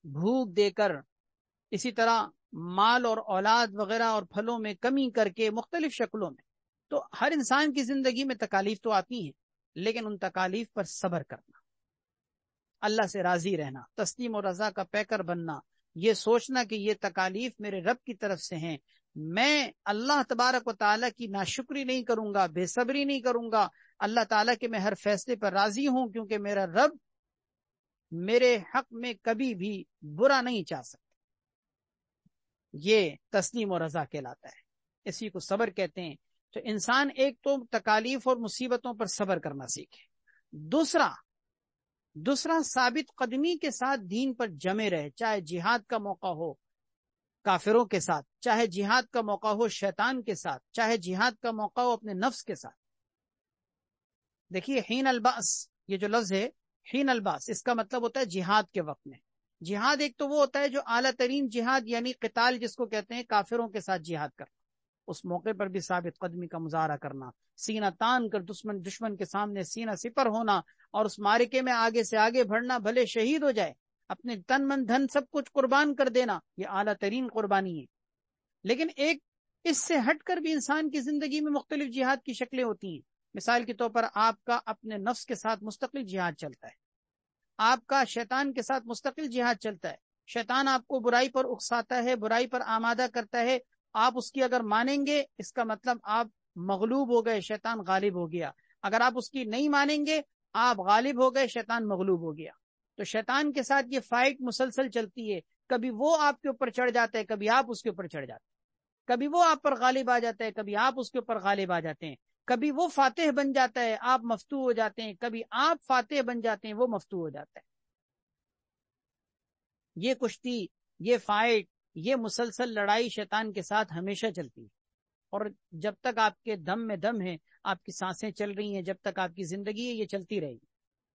بھوک دے کر، اسی طرح مال اور اولاد وغیرہ اور پھلوں میں کمی کر کے، مختلف شکلوں میں۔ تو ہر انسان کی زندگی میں تکالیف تو آتی ہیں، لیکن ان تکالیف پر صبر کرنا، اللہ سے راضی رہنا، تسلیم و رضا کا پیکر بننا، یہ سوچنا کہ یہ تکالیف میرے رب کی طرف سے ہیں، میں اللہ تبارک و تعالیٰ کی ناشکری نہیں کروں گا، بے صبری نہیں کروں گا، اللہ تعالیٰ کے میں ہر فیصلے پر راضی ہوں، کیونکہ میرا رب میرے حق میں کبھی بھی برا نہیں چاہ سکتا۔ یہ تسلیم و رضا کہلاتا ہے، اسی کو صبر کہتے ہیں۔ تو انسان ایک تو تکالیف اور مصیبتوں پر صبر کرنا سیکھے، دوسرا ثابت قدمی کے ساتھ دین پر جمے رہے، چاہے جہاد کا موقع ہو کافروں کے ساتھ، چاہے جہاد کا موقع ہو شیطان کے ساتھ، چاہے جہاد کا موقع ہو اپنے نفس کے ساتھ۔ دیکھیے حین الباس، یہ جو لفظ ہے حین الباس، اس کا مطلب ہوتا ہے جہاد کے وقت میں۔ جہاد ایک تو وہ ہوتا ہے جو اعلیٰ ترین جہاد، یعنی قتال جس کو کہتے ہیں، کافروں کے ساتھ جہاد کرنا، اس موقع پر بھی ثابت قدمی کا مظاہرہ کرنا، سینہ تان کر دشمن کے سامنے سینہ سپر ہونا، اور اس معرکے میں آگے سے آگے بڑھنا، بھلے شہید ہو جائے، اپنے تن من دھن سب کچھ قربان کر دینا، یہ اعلیٰ ترین قربانی ہے۔ لیکن ایک اس سے ہٹ کر بھی انسان کی زندگی میں مختلف جہاد کی شکلیں ہوتی ہیں۔ مثال کے طور پر آپ کا اپنے نفس کے ساتھ مستقل جہاد چلتا ہے، آپ کا شیطان کے ساتھ مستقل جہاد چلتا ہے۔ شیطان آپ کو برائی پر اکساتا ہے، برائی پر آمادہ کرتا ہے، آپ اس کی اگر مانیں گے اس کا مطلب آپ مغلوب ہو گئے، شیطان غالب ہو گیا۔ اگر آپ اس کی نہیں مانیں گے آپ غالب ہو گئے، شیطان مغلوب ہو گیا۔ تو شیطان کے ساتھ یہ فائٹ مسلسل چلتی ہے، کبھی وہ آپ کے اوپر چڑھ جاتا ہے، کبھی آپ اس کے اوپر چڑھ جاتے ہیں، کبھی وہ آپ پر غالب آ جاتا ہے، کبھی آپ اس کے اوپر غالب آ جاتے ہیں، کبھی وہ فاتح بن جاتا ہے، آپ مفتوح ہو جاتے ہیں، کبھی آپ فاتح بن جاتے ہیں، وہ مفتوح ہو جاتا ہے۔ یہ کشتی، یہ فائٹ، یہ مسلسل لڑائی شیطان کے ساتھ ہمیشہ چلتی ہے، اور جب تک آپ کے دم میں دم ہے، آپ کی سانسیں چل رہی ہیں، جب تک آپ کی زندگی ہے، یہ چلتی رہے گی۔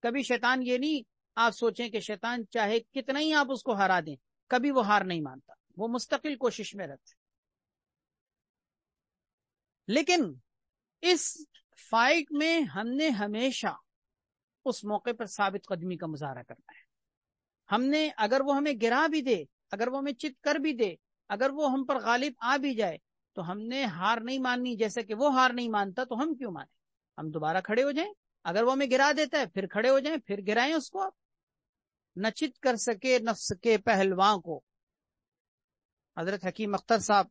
کبھی شیطان یہ نہیں آپ سوچیں کہ شیطان چاہے کتنا ہی آپ اس کو ہرا دیں، کبھی وہ ہار نہیں مانتا، وہ مستقل کوشش میں رہتا ہے۔ لیکن اس فائٹ میں ہم نے ہمیشہ اس موقع پر ثابت قدمی کا مظاہرہ کرنا ہے۔ ہم نے اگر وہ ہمیں گرا بھی دے، اگر وہ ہمیں چت کر بھی دے، اگر وہ ہم پر غالب آ بھی جائے، تو ہم نے ہار نہیں ماننی۔ جیسے کہ وہ ہار نہیں مانتا تو ہم کیوں مانیں؟ ہم دوبارہ کھڑے ہو جائیں۔ اگر وہ ہمیں گرا دیتا ہے پھر کھڑے ہو جائیں، پھر گرائیں اس کو۔ آپ نہ چت کر سکے نفس کے پہلواں کو۔ حضرت حکیم اختر صاحب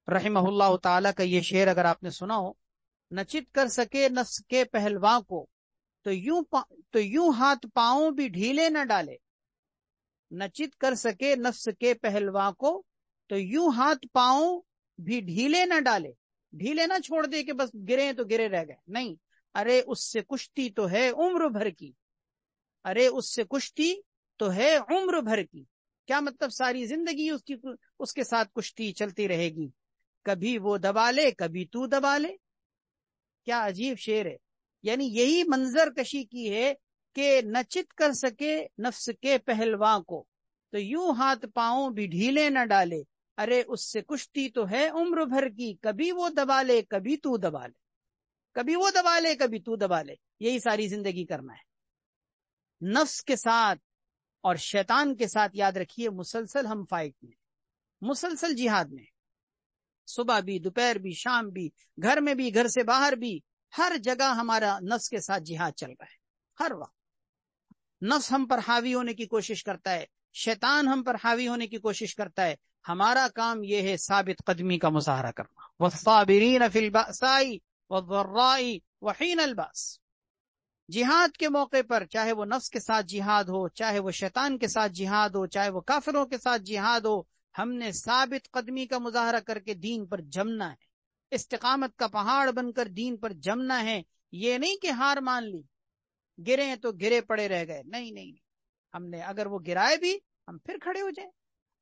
رحمہ اللہ تعالی کا یہ شعر اگر آپ نے سنا ہو، نہ چت کر سکے نفس کے پہلواں کو، تو یوں ہاتھ پاؤں بھی ڈھیلے نہ ڈالے۔ نہ چت کر سکے نفس کے پہلواں کو، تو یوں ہاتھ پاؤں بھی ڈھیلے نہ ڈالے۔ ڈھیلے نہ چھوڑ دے کہ بس گرے تو گرے رہ گئے، نہیں، ارے اس سے کشتی تو ہے عمر بھر کی، ارے اس سے کشتی تو ہے عمر بھر کی۔ کیا مطلب؟ ساری زندگی اس کے ساتھ کشتی چلتی رہے گی، کبھی وہ دبا لے کبھی تو دبا لے۔ کیا عجیب شعر ہے! یعنی یہی منظر کشی کی ہے کہ نہ چت کر سکے نفس کے پہلواں کو، تو یوں ہاتھ پاؤں بھی ڈھیلے نہ ڈالے، ارے اس سے کشتی تو ہے عمر بھر کی، کبھی وہ دبا لے کبھی تو دبا لے، کبھی وہ دبا لے کبھی تو دبا لے۔ یہی ساری زندگی کرنا ہے نفس کے ساتھ اور شیطان کے ساتھ۔ یاد رکھیے مسلسل ہم فائٹ میں، مسلسل جہاد میں، صبح بھی، دوپہر بھی، شام بھی، گھر میں بھی، گھر سے باہر بھی، ہر جگہ ہمارا نفس کے ساتھ جہاد چل رہا ہے۔ ہر وقت نفس ہم پر حاوی ہونے کی کوشش کرتا ہے، شیطان ہم پر حاوی ہونے کی کوشش کرتا ہے۔ ہمارا کام یہ ہے ثابت قدمی کا مظاہرہ کرنا۔ والصابرین فی البأساء والضراء وحین البأس۔ جہاد کے موقع پر، چاہے وہ نفس کے ساتھ جہاد ہو، چاہے وہ شیطان کے ساتھ جہاد ہو، چاہے وہ کافروں کے ساتھ جہاد ہو، ہم نے ثابت قدمی کا مظاہرہ کر کے دین پر جمنا ہے، استقامت کا پہاڑ بن کر دین پر جمنا ہے۔ یہ نہیں کہ ہار مان لی، گرے تو گرے پڑے رہ گئے، نہیں نہیں نہیں۔ ہم نے اگر وہ گرائے بھی، ہم پھر کھڑے ہو جائیں۔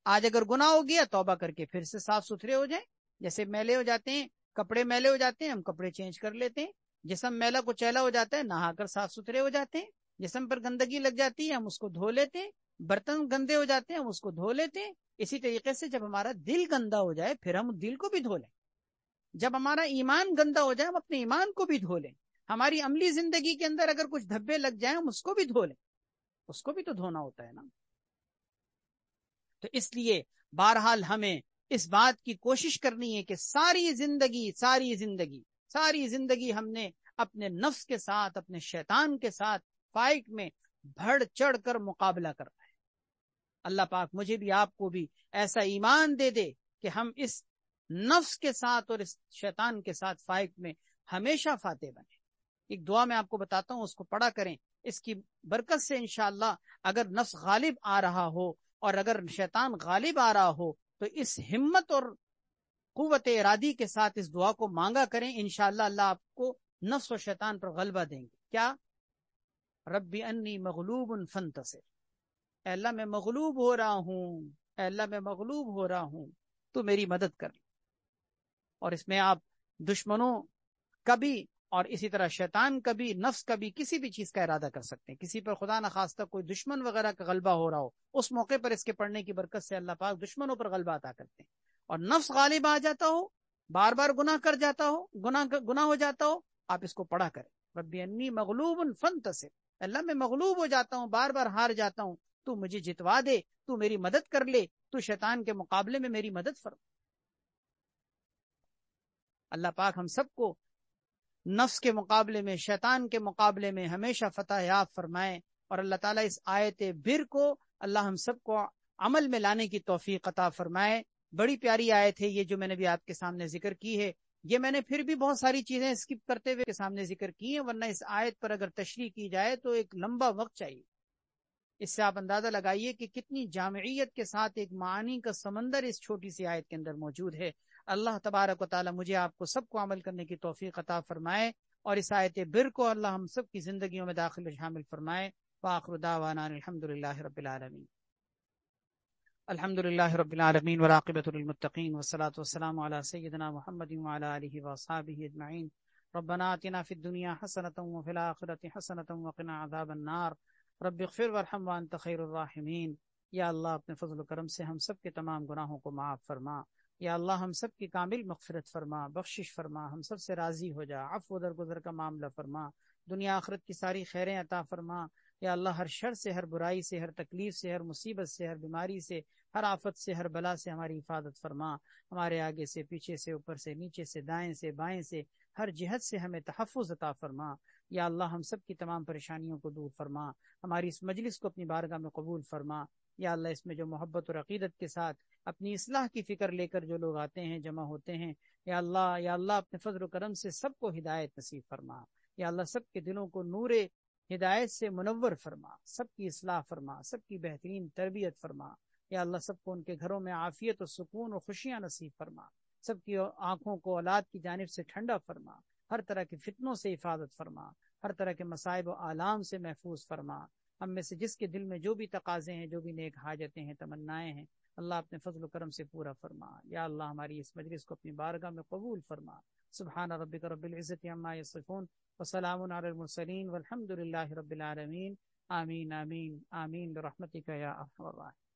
آج اگر گناہ ہو گیا، توبہ کر کے پھر سے صاف ستھرے ہو جائیں۔ جیسے میلے ہو جاتے ہیں، کپڑے میلے ہو جاتے ہیں، ہم کپڑے چینج کر لیتے ہیں۔ جسم میلا کو چیلا ہو جاتا ہے، نہا کر صاف ستھرے ہو جاتے ہیں۔ جسم پر گندگی لگ جاتی ہے، ہم اس کو دھو لیتے ہیں۔ برتن گندے ہو جاتے ہیں، ہم اس کو دھو لیتے ہیں۔ اسی طریقے سے جب ہمارا دل گندا ہو جائے، پھر ہم دل کو بھی دھو لیں۔ جب ہمارا ایمان گندا ہو جائے، ہم اپنے ایمان کو بھی دھو لیں۔ ہماری عملی زندگی کے اندر اگر کچھ دھبے لگ جائیں، ہم اس کو بھی دھو لیں۔ اس کو بھی تو دھونا ہوتا ہے نا۔ تو اس لیے بہرحال ہمیں اس بات کی کوشش کرنی ہے کہ ساری زندگی ہم نے اپنے نفس کے ساتھ، اپنے شیطان کے ساتھ فائٹ میں بڑھ چڑھ کر مقابلہ کرنا ہے۔ اللہ پاک مجھے بھی آپ کو بھی ایسا ایمان دے دے کہ ہم اس نفس کے ساتھ اور اس شیطان کے ساتھ فائٹ میں ہمیشہ فاتح بنیں۔ ایک دعا میں آپ کو بتاتا ہوں، اس کو پڑھا کریں۔ اس کی برکت سے انشاءاللہ اگر نفس غالب آ رہا ہو اور اگر شیطان غالب آ رہا ہو، تو اس ہمت اور قوت ارادی کے ساتھ اس دعا کو مانگا کریں۔ انشاءاللہ اللہ آپ کو نفس و شیطان پر غلبہ دیں گے۔ کیا؟ ربی انی مغلوب فانتصر، اے اللہ میں مغلوب ہو رہا ہوں، اے اللہ میں مغلوب ہو رہا ہوں، تو میری مدد کر۔ اور اس میں آپ دشمنوں کا بھی اور اسی طرح شیطان کا بھی، نفس کا بھی، کسی بھی چیز کا ارادہ کر سکتے ہیں۔ کسی پر خدا نخواستہ کوئی دشمن وغیرہ کا غلبہ ہو رہا ہو، اس موقع پر اس کے پڑھنے کی برکت سے اللہ پاک دشمنوں پر غلبہ عطا کرتے ہیں۔ اور نفس غالب آ جاتا ہو، بار بار گناہ کر جاتا ہو، گناہ ہو جاتا ہو، آپ اس کو پڑھا کریں۔ ربی انی مغلوب فانتصر، اللہ میں مغلوب ہو جاتا ہوں، بار بار ہار جاتا ہوں، تو مجھے جتوا دے، تو میری مدد کر لے، تو شیطان کے مقابلے میں میری مدد فرما۔ اللہ پاک ہم سب کو نفس کے مقابلے میں، شیطان کے مقابلے میں ہمیشہ فتح یاب فرمائے۔ اور اللہ تعالیٰ اس آیت بر کو اللہ ہم سب کو عمل میں لانے کی توفیق عطا فرمائے۔ بڑی پیاری آیت ہے یہ جو میں نے بھی آپ کے سامنے ذکر کی ہے۔ یہ میں نے پھر بھی بہت ساری چیزیں اسکپ کرتے ہوئے کے سامنے ذکر کی ہیں، ورنہ اس آیت پر اگر تشریح کی جائے تو ایک لمبا وقت چاہیے۔ اس سے آپ اندازہ لگائیے کہ کتنی جامعیت کے ساتھ ایک معانی کا سمندر اس چھوٹی سی آیت کے اندر موجود ہے۔ اللہ تبارک و تعالی مجھے آپ کو سب کو عمل کرنے کی توفیق عطا فرمائے، اور اس آیت بر کو اللہ ہم سب کی زندگیوں میں داخل و شامل فرمائے۔ وآخر دعوانا الحمدللہ رب العالمین۔ الحمدللہ رب العالمین والعاقبۃ للمتقین والصلاة والسلام علی سیدنا محمد وعلی آلہ واصحابہ اجمعین۔ ربنا آتنا فی الدنیا حسنۃ وفی الآخرۃ حسنۃ وقنا عذاب النار۔ رب اغفر وارحم وانت خیر الراحمین۔ یا اللہ اپنے فضل و کرم سے ہم سب کے تمام گناہوں کو معاف فرما۔ یا اللہ ہم سب کی کامل مغفرت فرما، بخشش فرما، ہم سب سے راضی ہو جا، عفو درگزر کا معاملہ فرما، دنیا آخرت کی ساری خیریں عطا فرما۔ یا اللہ ہر شر سے، ہر برائی سے، ہر تکلیف سے، ہر مصیبت سے، ہر بیماری سے، ہر آفت سے، ہر بلا سے ہماری حفاظت فرما۔ ہمارے آگے سے، پیچھے سے، اوپر سے، نیچے سے، دائیں سے، بائیں سے، ہر جہت سے ہمیں تحفظ عطا فرما۔ یا اللہ ہم سب کی تمام پریشانیوں کو دور فرما، ہماری اس مجلس کو اپنی بارگاہ میں قبول فرما۔ یا اللہ اس میں جو محبت اور عقیدت کے ساتھ اپنی اصلاح کی فکر لے کر جو لوگ آتے ہیں، جمع ہوتے ہیں، یا اللہ اپنے فضل و کرم سے سب کو ہدایت نصیب فرما۔ یا اللہ سب کے دلوں کو نور ہدایت سے منور فرما، سب کی اصلاح فرما، سب کی بہترین تربیت فرما۔ یا اللہ سب کو ان کے گھروں میں عافیت و سکون و خوشیاں نصیب فرما، سب کی آنکھوں کو اولاد کی جانب سے ٹھنڈا فرما، ہر طرح کے فتنوں سے حفاظت فرما، ہر طرح کے مصائب و آلام سے محفوظ فرما۔ ہم میں سے جس کے دل میں جو بھی تقاضے ہیں، جو بھی نیک حاجتیں ہیں، تمنائیں ہیں، اللہ اپنے فضل و کرم سے پورا فرما۔ یا اللہ ہماری اس مجلس کو اپنی بارگاہ میں قبول فرما۔ سبحان ربک رب العزت عما یصفون وسلام علی المرسلین والحمد للہ رب العالمین۔ آمین آمین آمین برحمتک یا ارحم الراحمین۔